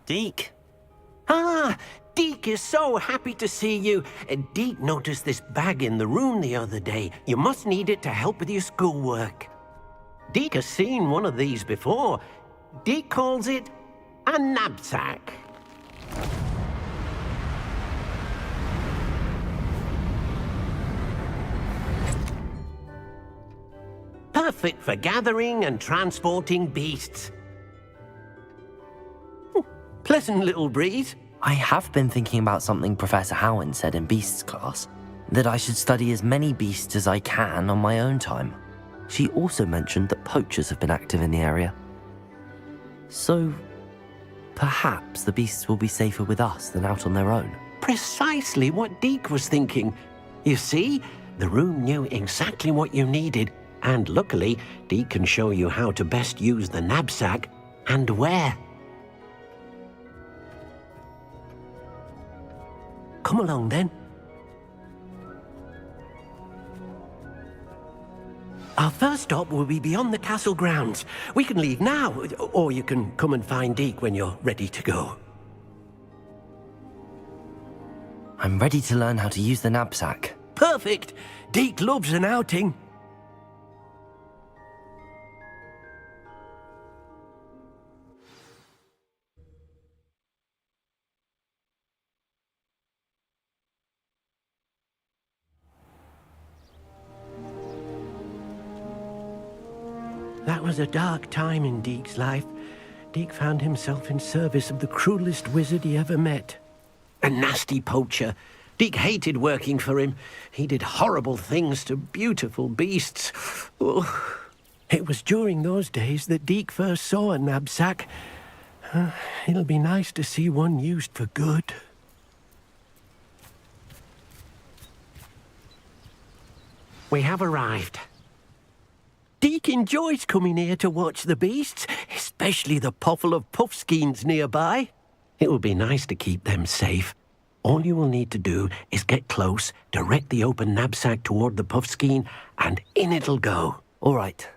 Deke. Ah, Deke is so happy to see you. Deke noticed this bag in the room the other day. You must need it to help with your schoolwork. Deke has seen one of these before. Deke calls it a knapsack. Perfect for gathering and transporting beasts. Pleasant little breeze. I have been thinking about something Professor Howin said in Beasts class, that I should study as many beasts as I can on my own time. She also mentioned that poachers have been active in the area. So, perhaps the beasts will be safer with us than out on their own. Precisely what Deke was thinking. You see, the room knew exactly what you needed, and luckily, Deke can show you how to best use the knapsack and where. Come along, then. Our first stop will be beyond the castle grounds. We can leave now, or you can come and find Deke when you're ready to go. I'm ready to learn how to use the knapsack. Perfect! Deke loves an outing. That was a dark time in Deke's life. Deke found himself in service of the cruelest wizard he ever met. A nasty poacher. Deke hated working for him. He did horrible things to beautiful beasts. Oh. It was during those days that Deke first saw a knapsack. It'll be nice to see one used for good. We have arrived. Deke enjoys coming here to watch the beasts, especially the puffle of puffskeins nearby. It will be nice to keep them safe. All you will need to do is get close, direct the open knapsack toward the puffskein, and in it'll go. All right.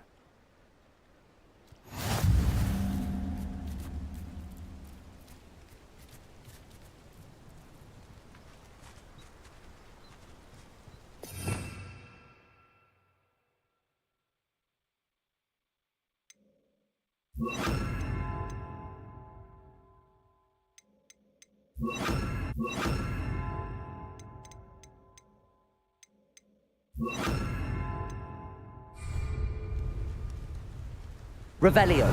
Revelio.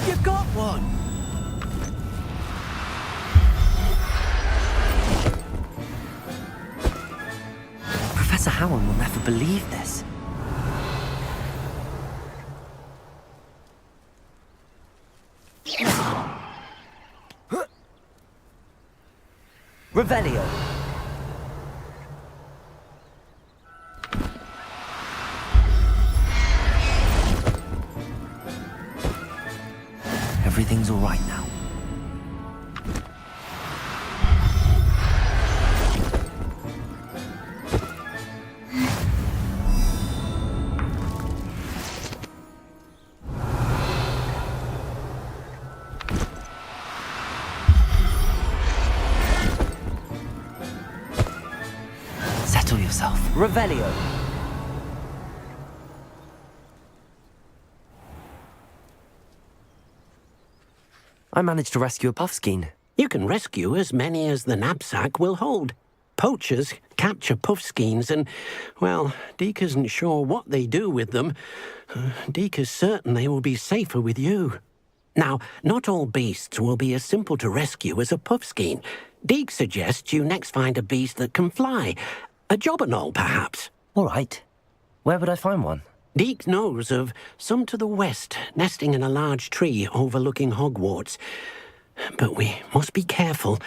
You got one! Professor Howard will never believe this. Revelio. Everything's all right now. Settle yourself. Revelio. I managed to rescue a puffskein. You can rescue as many as the knapsack will hold. Poachers capture puffskeins and, well, Deke isn't sure what they do with them. Deke is certain they will be safer with you. Now, not all beasts will be as simple to rescue as a puffskein. Deke suggests you next find a beast that can fly. A jobberknoll, perhaps. All right. Where would I find one? Deke knows of some to the west, nesting in a large tree overlooking Hogwarts. But we must be careful.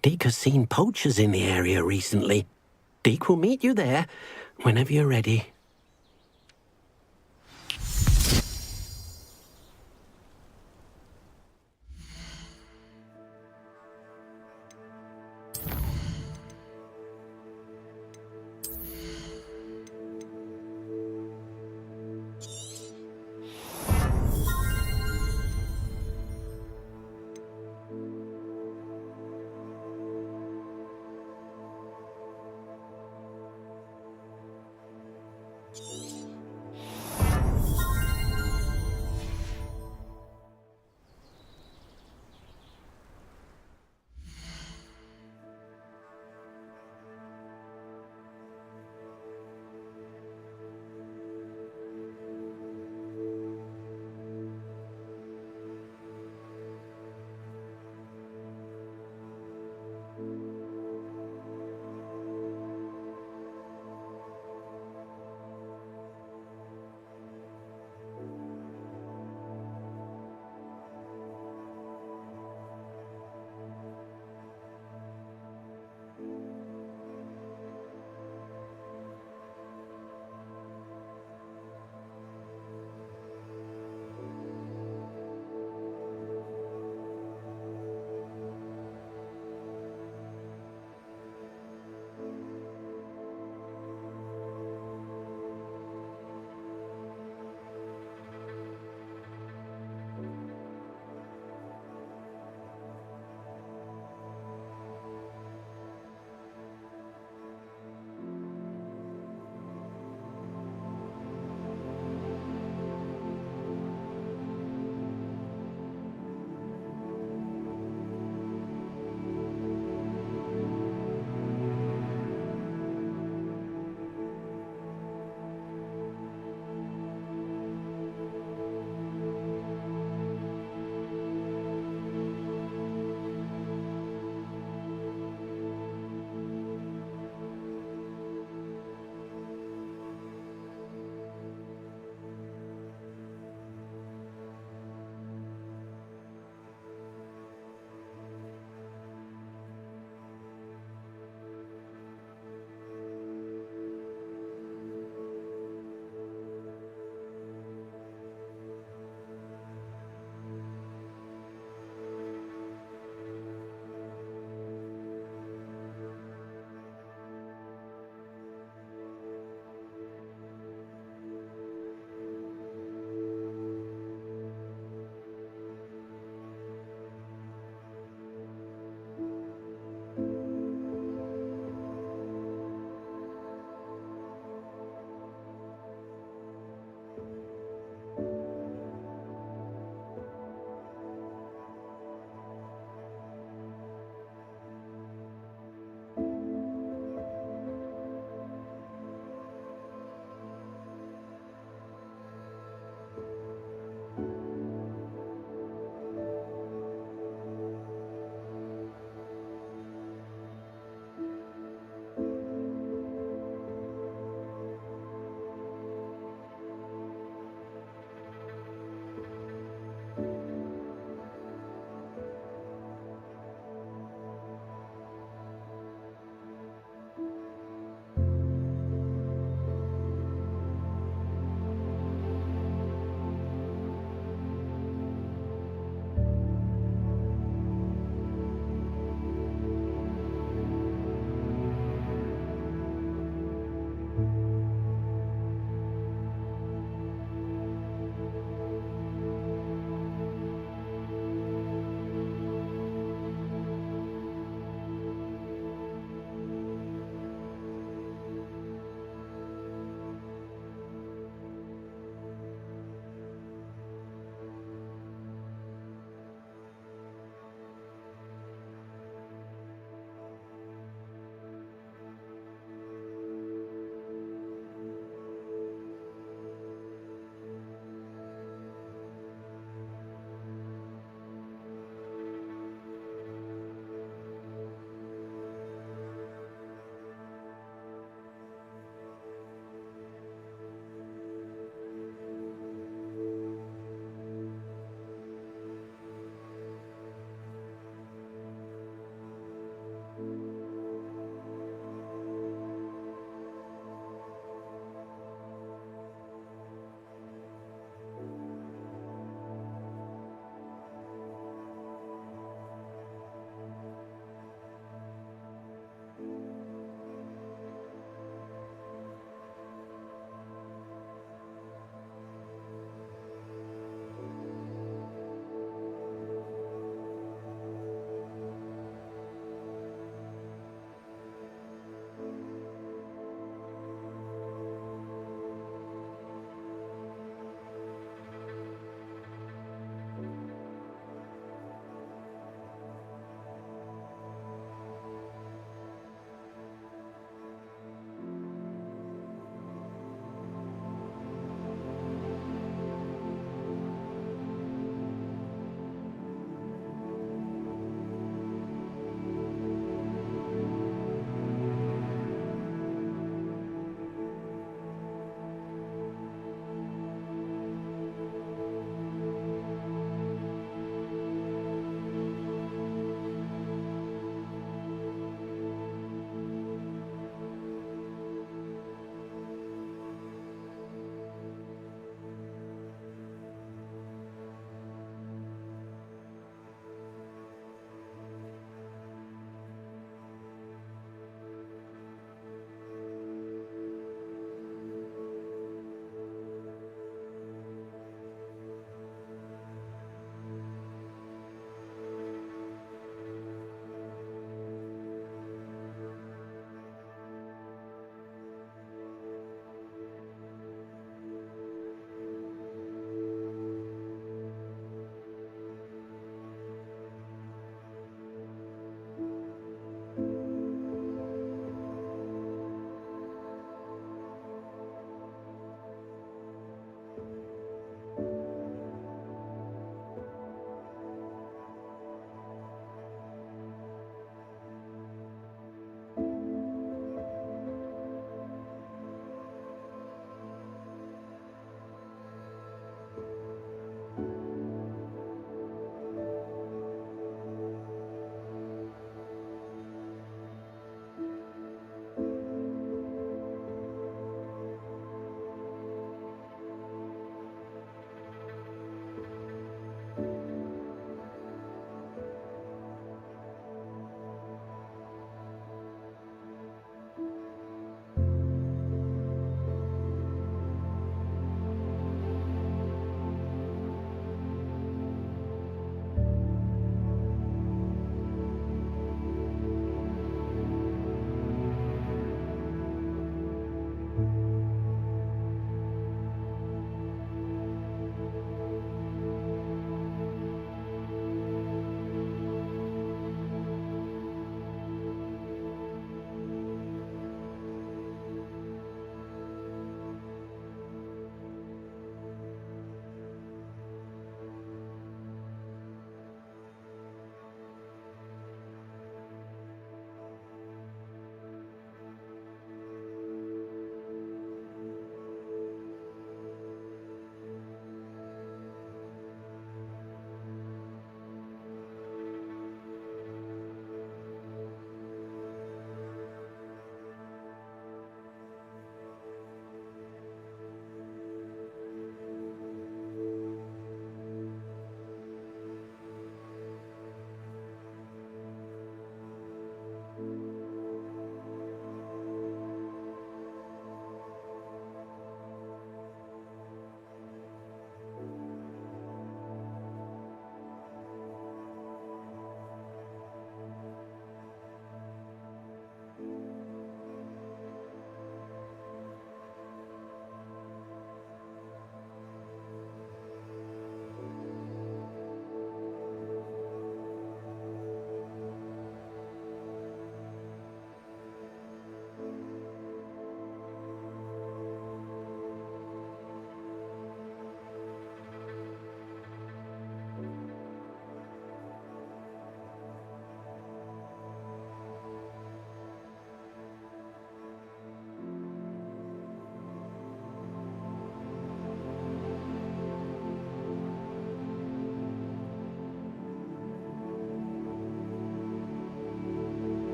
Deke has seen poachers in the area recently. Deke will meet you there whenever you're ready.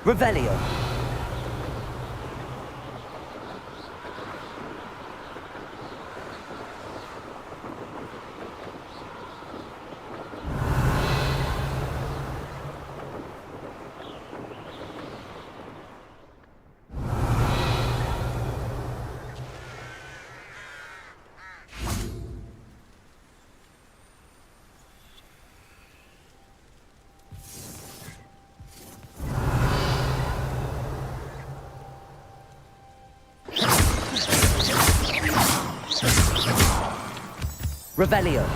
Revelio. Revelio.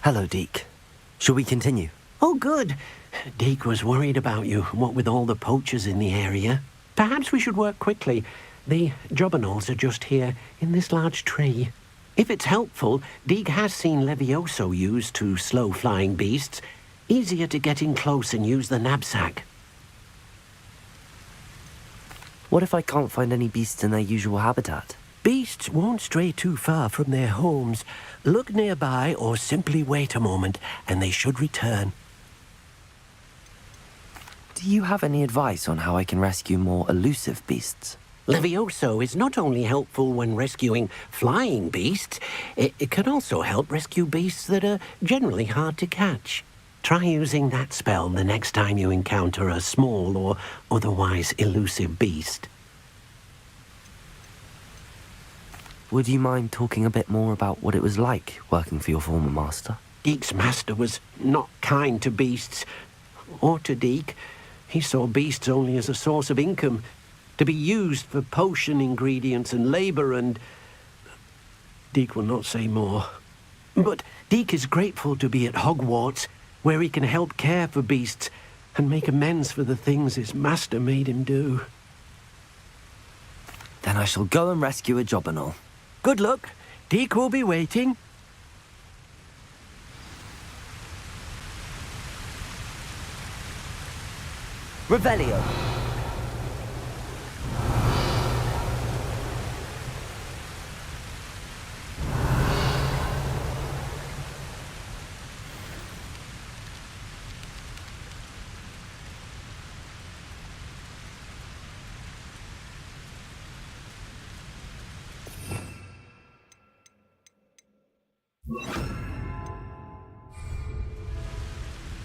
Hello, Deke. Shall we continue? Oh, good. Deke was worried about you, what with all the poachers in the area. Perhaps we should work quickly. The jobberknolls are just here, in this large tree. If it's helpful, Deke has seen Levioso used to slow flying beasts. Easier to get in close and use the knapsack. What if I can't find any beasts in their usual habitat? Beasts won't stray too far from their homes. Look nearby or simply wait a moment, and they should return. Do you have any advice on how I can rescue more elusive beasts? Levioso is not only helpful when rescuing flying beasts, it can also help rescue beasts that are generally hard to catch. Try using that spell the next time you encounter a small or otherwise elusive beast. Would you mind talking a bit more about what it was like working for your former master? Deke's master was not kind to beasts, or to Deke. He saw beasts only as a source of income, to be used for potion ingredients and labor, and Deke will not say more. But Deke is grateful to be at Hogwarts, where he can help care for beasts and make amends for the things his master made him do. Then I shall go and rescue a jobberknoll. Good luck. Deke will be waiting. Revelio.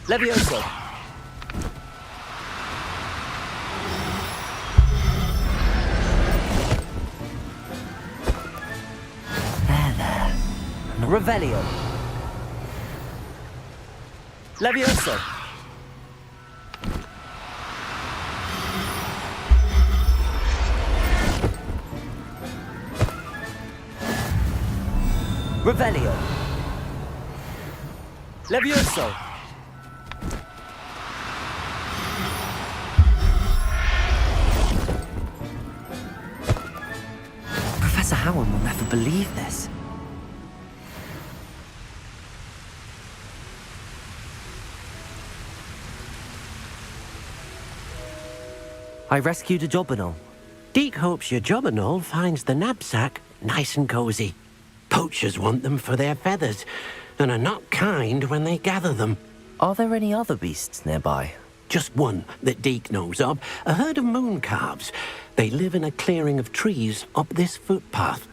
Levioso. There. Revelio. Levioso. Revelio. Levioso. Professor Howard will never believe this. I rescued a jobberknoll. Deke hopes your jobberknoll finds the knapsack nice and cozy. Poachers want them for their feathers, and are not kind when they gather them. Are there any other beasts nearby? Just one that Deke knows of, a herd of moon calves. They live in a clearing of trees up this footpath.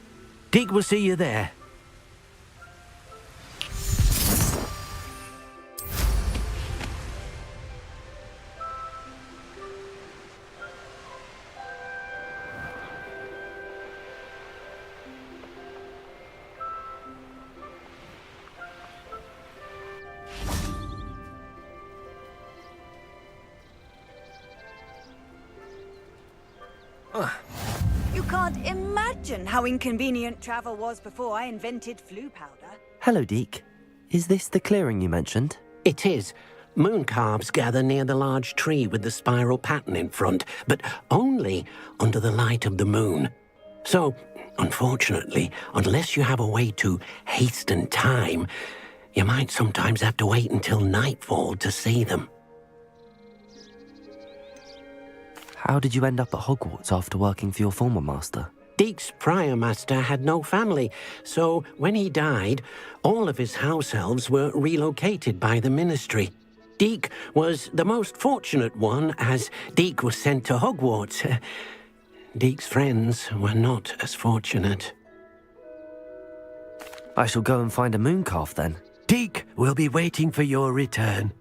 Deke will see you there. You can't imagine how inconvenient travel was before I invented flu powder. Hello, Deke. Is this the clearing you mentioned? It is. Moon calves gather near the large tree with the spiral pattern in front, but only under the light of the moon. So, unfortunately, unless you have a way to hasten time, you might sometimes have to wait until nightfall to see them. How did you end up at Hogwarts after working for your former master? Deke's prior master had no family, so when he died, all of his house elves were relocated by the ministry. Deke was the most fortunate one, as Deke was sent to Hogwarts. Deke's friends were not as fortunate. I shall go and find a moon calf then. Deke will be waiting for your return.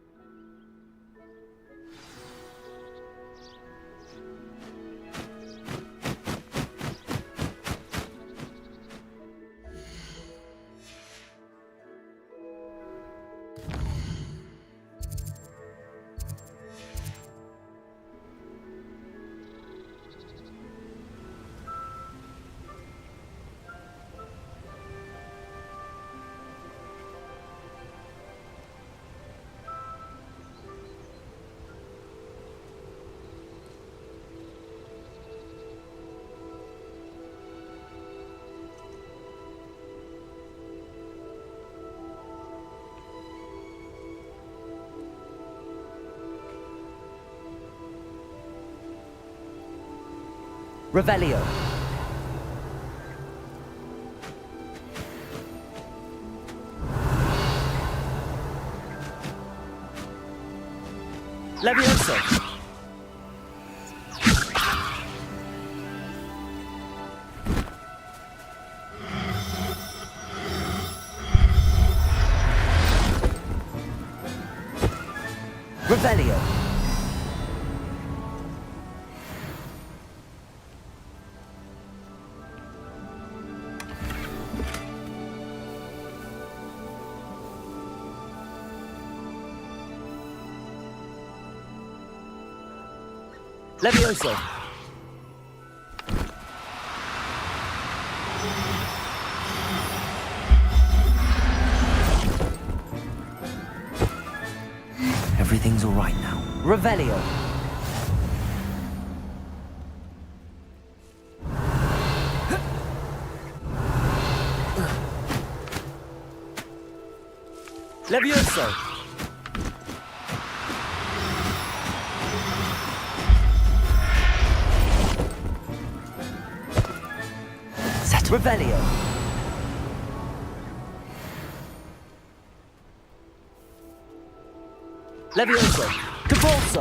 Revelio. Levioso. Revelio. Levioso. Everything's all right now. Revelio. Levioso. Revelio. Levioso. Caporso.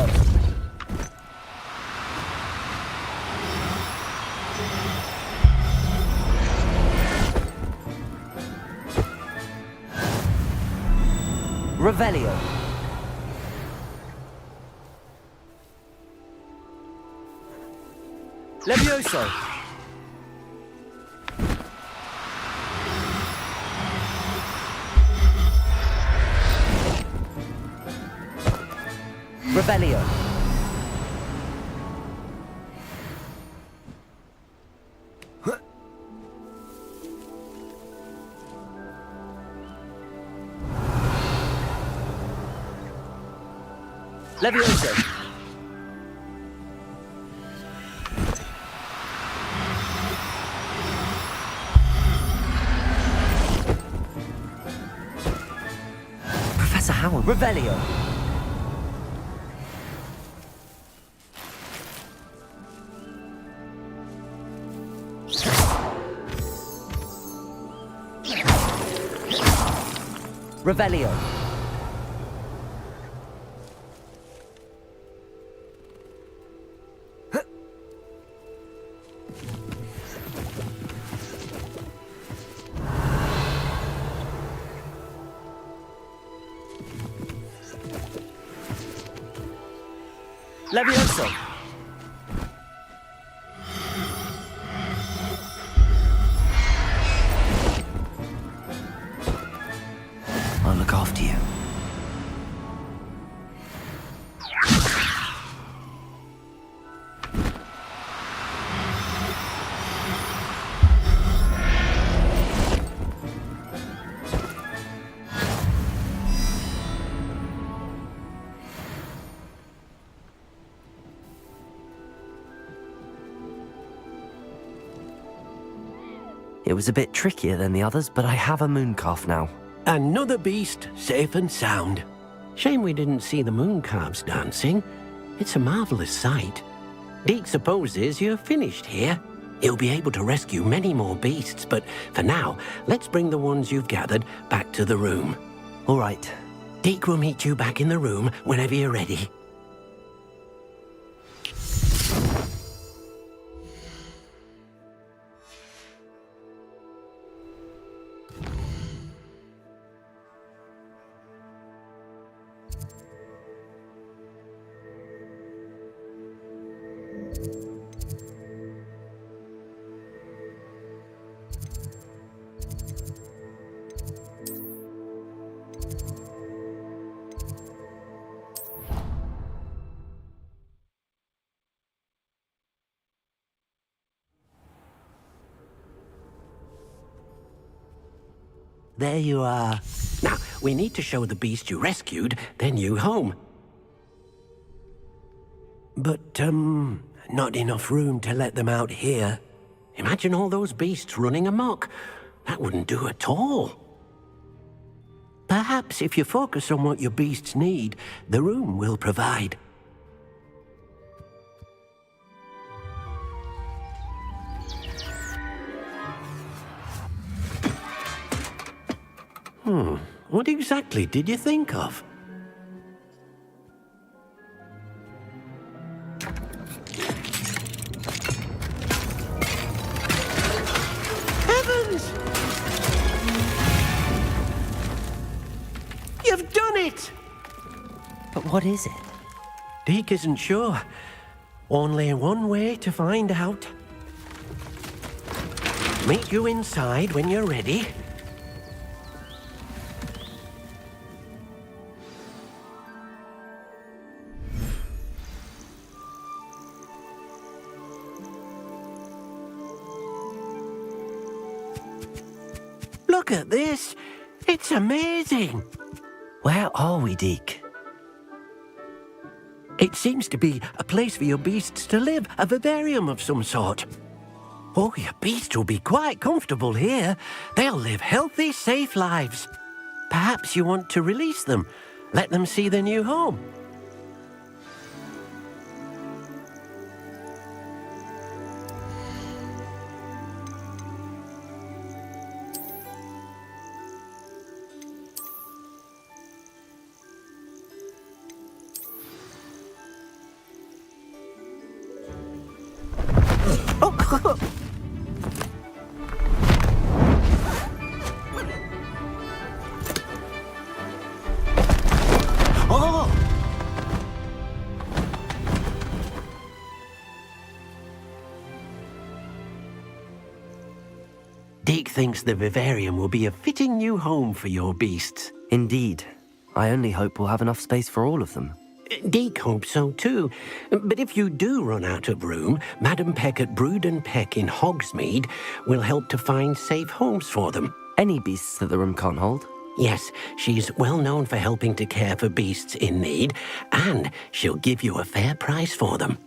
Revelio. Levioso. Revelio. Levioso. Professor Howard. Revelio. Revelio. Levioso. I'll look after you. It was a bit trickier than the others, but I have a moon calf now. Another beast, safe and sound. Shame we didn't see the moon calves dancing. It's a marvelous sight. Deke supposes you're finished here. He'll be able to rescue many more beasts, but for now, let's bring the ones you've gathered back to the room. All right. Deke will meet you back in the room whenever you're ready. There you are. Now, we need to show the beast you rescued their new home. But, not enough room to let them out here. Imagine all those beasts running amok. That wouldn't do at all. Perhaps if you focus on what your beasts need, the room will provide. What exactly did you think of? Heavens! You've done it! But what is it? Deke isn't sure. Only one way to find out. Meet you inside when you're ready. Look at this. It's amazing. Where are we, Deke? It seems to be a place for your beasts to live, a vivarium of some sort. Oh, your beasts will be quite comfortable here. They'll live healthy, safe lives. Perhaps you want to release them, let them see their new home. Deke thinks the vivarium will be a fitting new home for your beasts. Indeed. I only hope we'll have enough space for all of them. Deke hopes so too. But if you do run out of room, Madam Peck at Brood and Peck in Hogsmeade will help to find safe homes for them. Any beasts that the room can't hold? Yes, she's well known for helping to care for beasts in need, and she'll give you a fair price for them.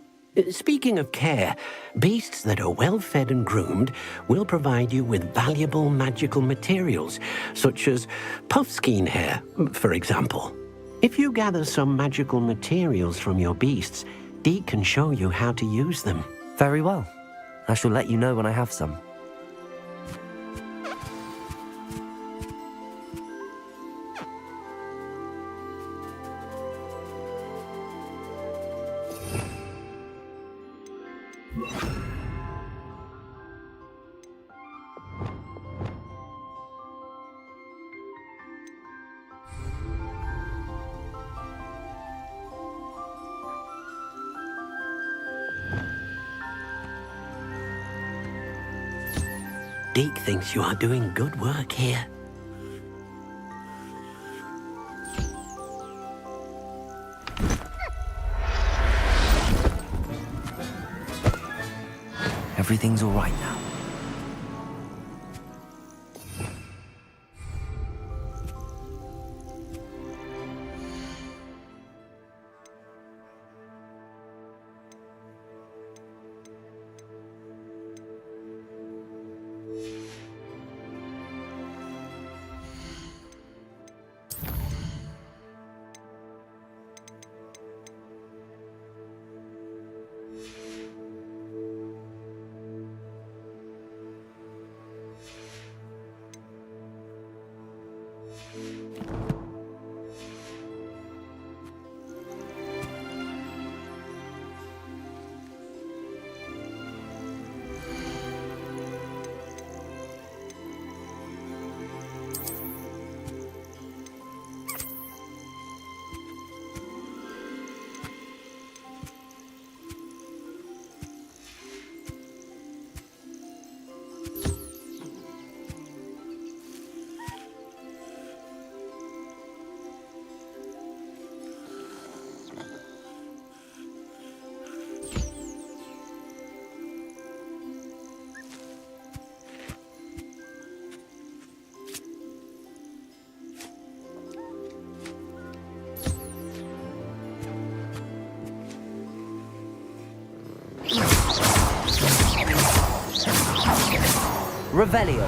Speaking of care, beasts that are well fed and groomed will provide you with valuable magical materials, such as puffskein hair, for example. If you gather some magical materials from your beasts, Deke can show you how to use them. Very well. I shall let you know when I have some. Deke thinks you are doing good work here. Everything's all right now. Revelio.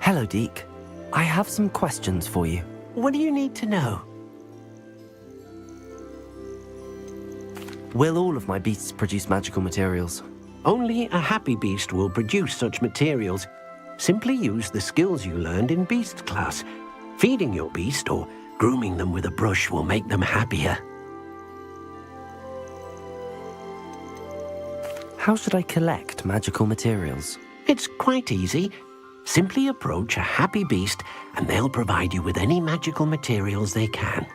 Hello, Deke. I have some questions for you. What do you need to know? Will all of my beasts produce magical materials? Only a happy beast will produce such materials. Simply use the skills you learned in beast class. Feeding your beast or grooming them with a brush will make them happier. How should I collect magical materials? It's quite easy. Simply approach a happy beast and they'll provide you with any magical materials they can.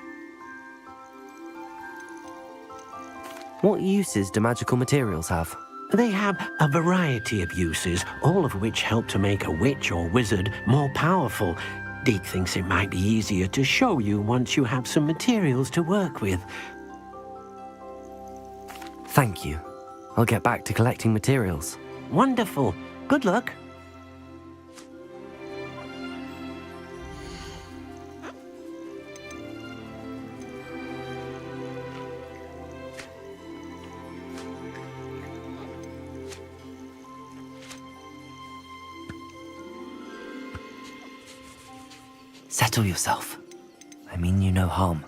What uses do magical materials have? They have a variety of uses, all of which help to make a witch or wizard more powerful. Deke thinks it might be easier to show you once you have some materials to work with. Thank you. I'll get back to collecting materials. Wonderful. Good luck. Settle yourself. I mean you no harm.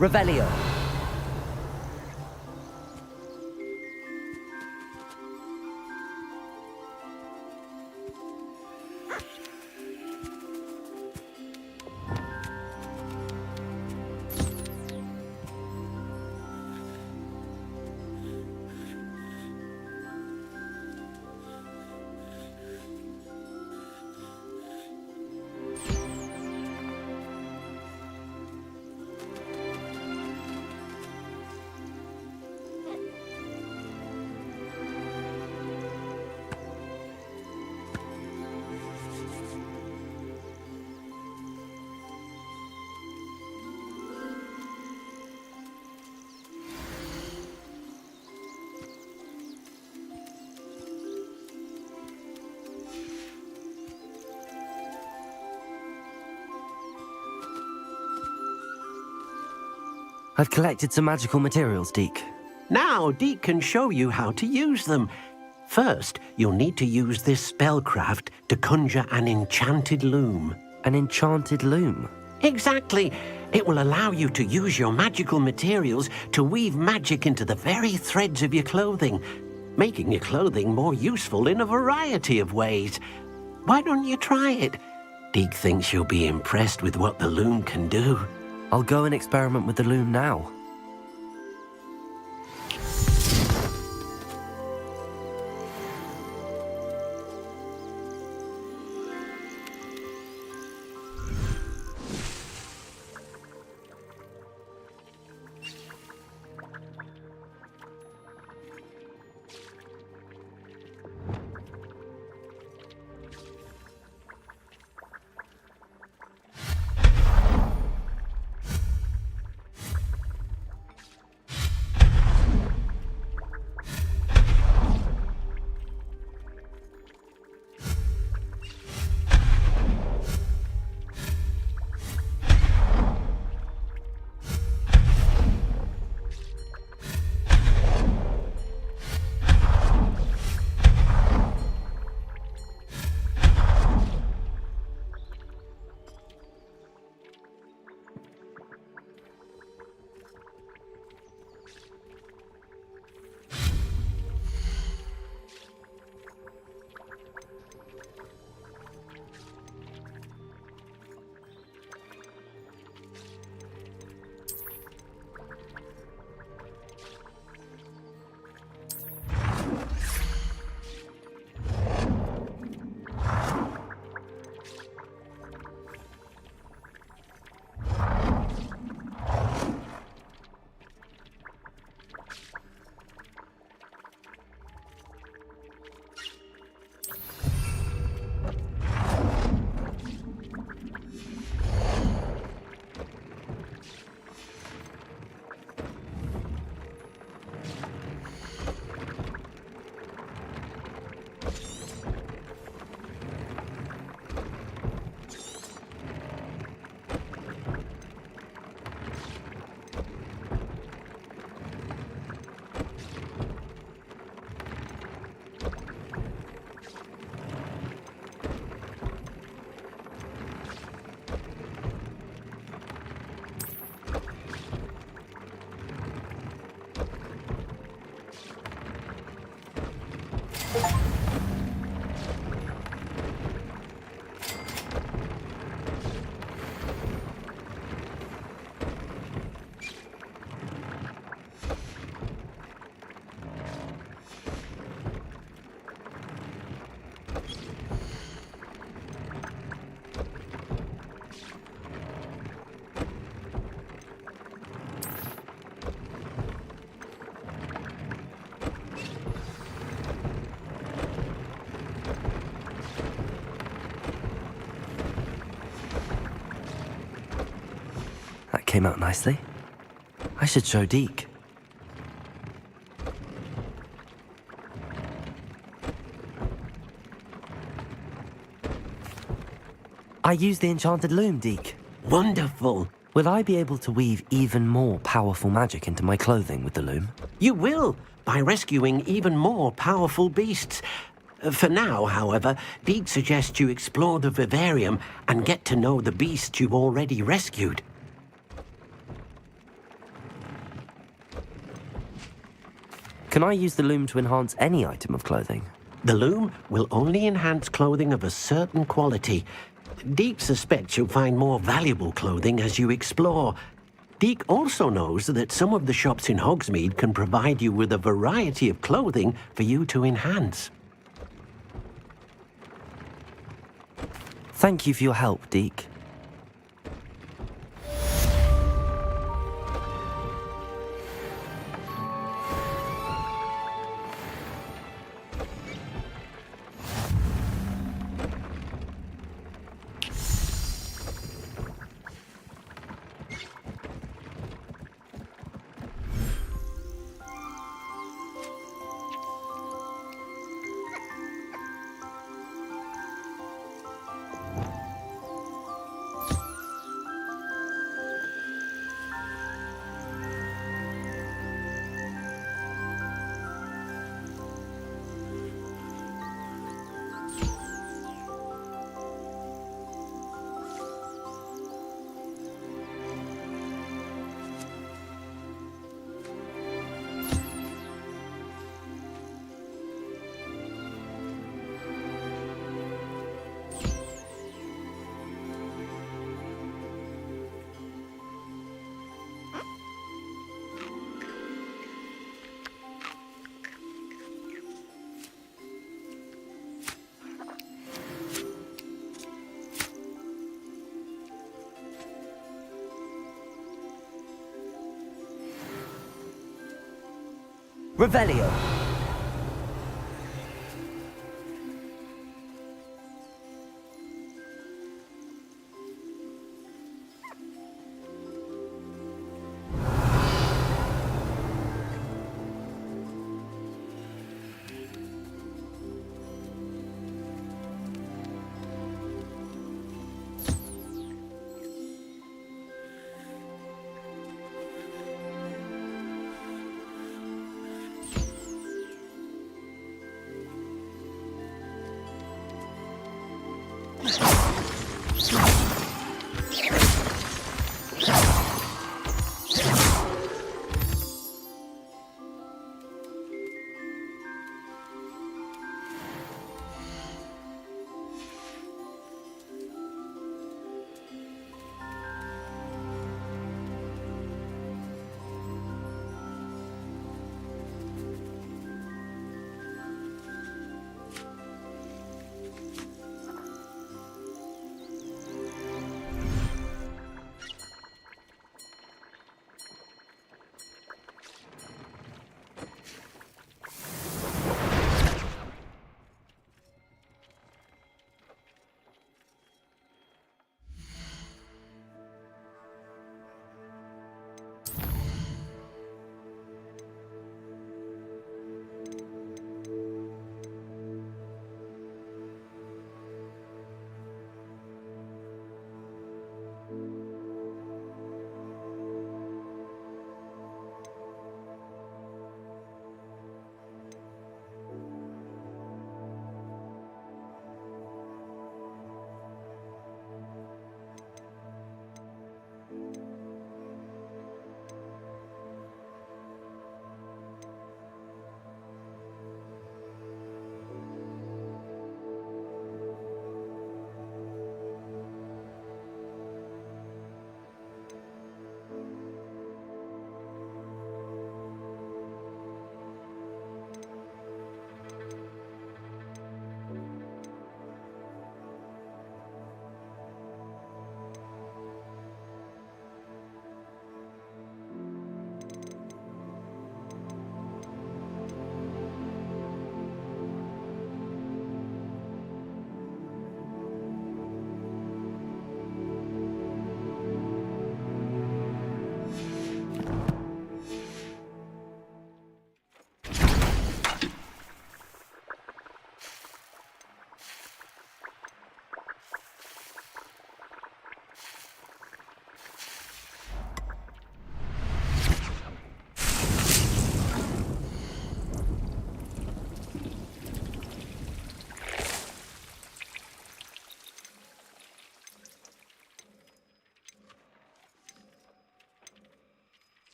Revelio. I've collected some magical materials, Deke. Now, Deke can show you how to use them. First, you'll need to use this spellcraft to conjure an enchanted loom. An enchanted loom? Exactly. It will allow you to use your magical materials to weave magic into the very threads of your clothing, making your clothing more useful in a variety of ways. Why don't you try it? Deke thinks you'll be impressed with what the loom can do. I'll go and experiment with the loom now. That came out nicely. I should show Deke. I used the enchanted loom, Deke. Wonderful. Will I be able to weave even more powerful magic into my clothing with the loom? You will, by rescuing even more powerful beasts. For now, however, Deke suggests you explore the vivarium and get to know the beasts you've already rescued. Can I use the loom to enhance any item of clothing? The loom will only enhance clothing of a certain quality. Deke suspects you'll find more valuable clothing as you explore. Deke also knows that some of the shops in Hogsmeade can provide you with a variety of clothing for you to enhance. Thank you for your help, Deke. Revelio.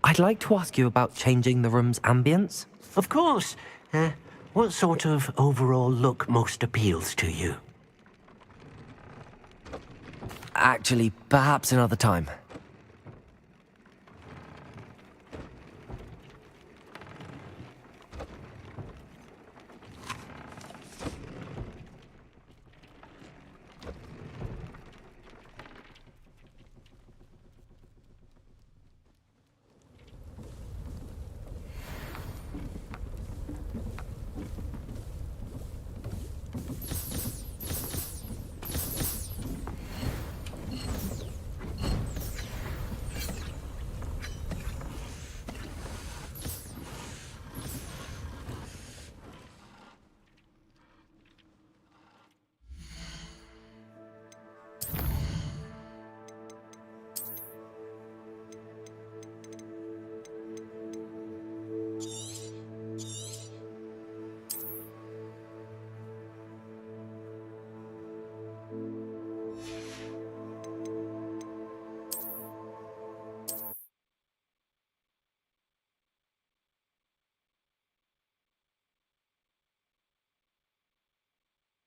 I'd like to ask you about changing the room's ambience. Of course. What sort of overall look most appeals to you? Actually, perhaps another time.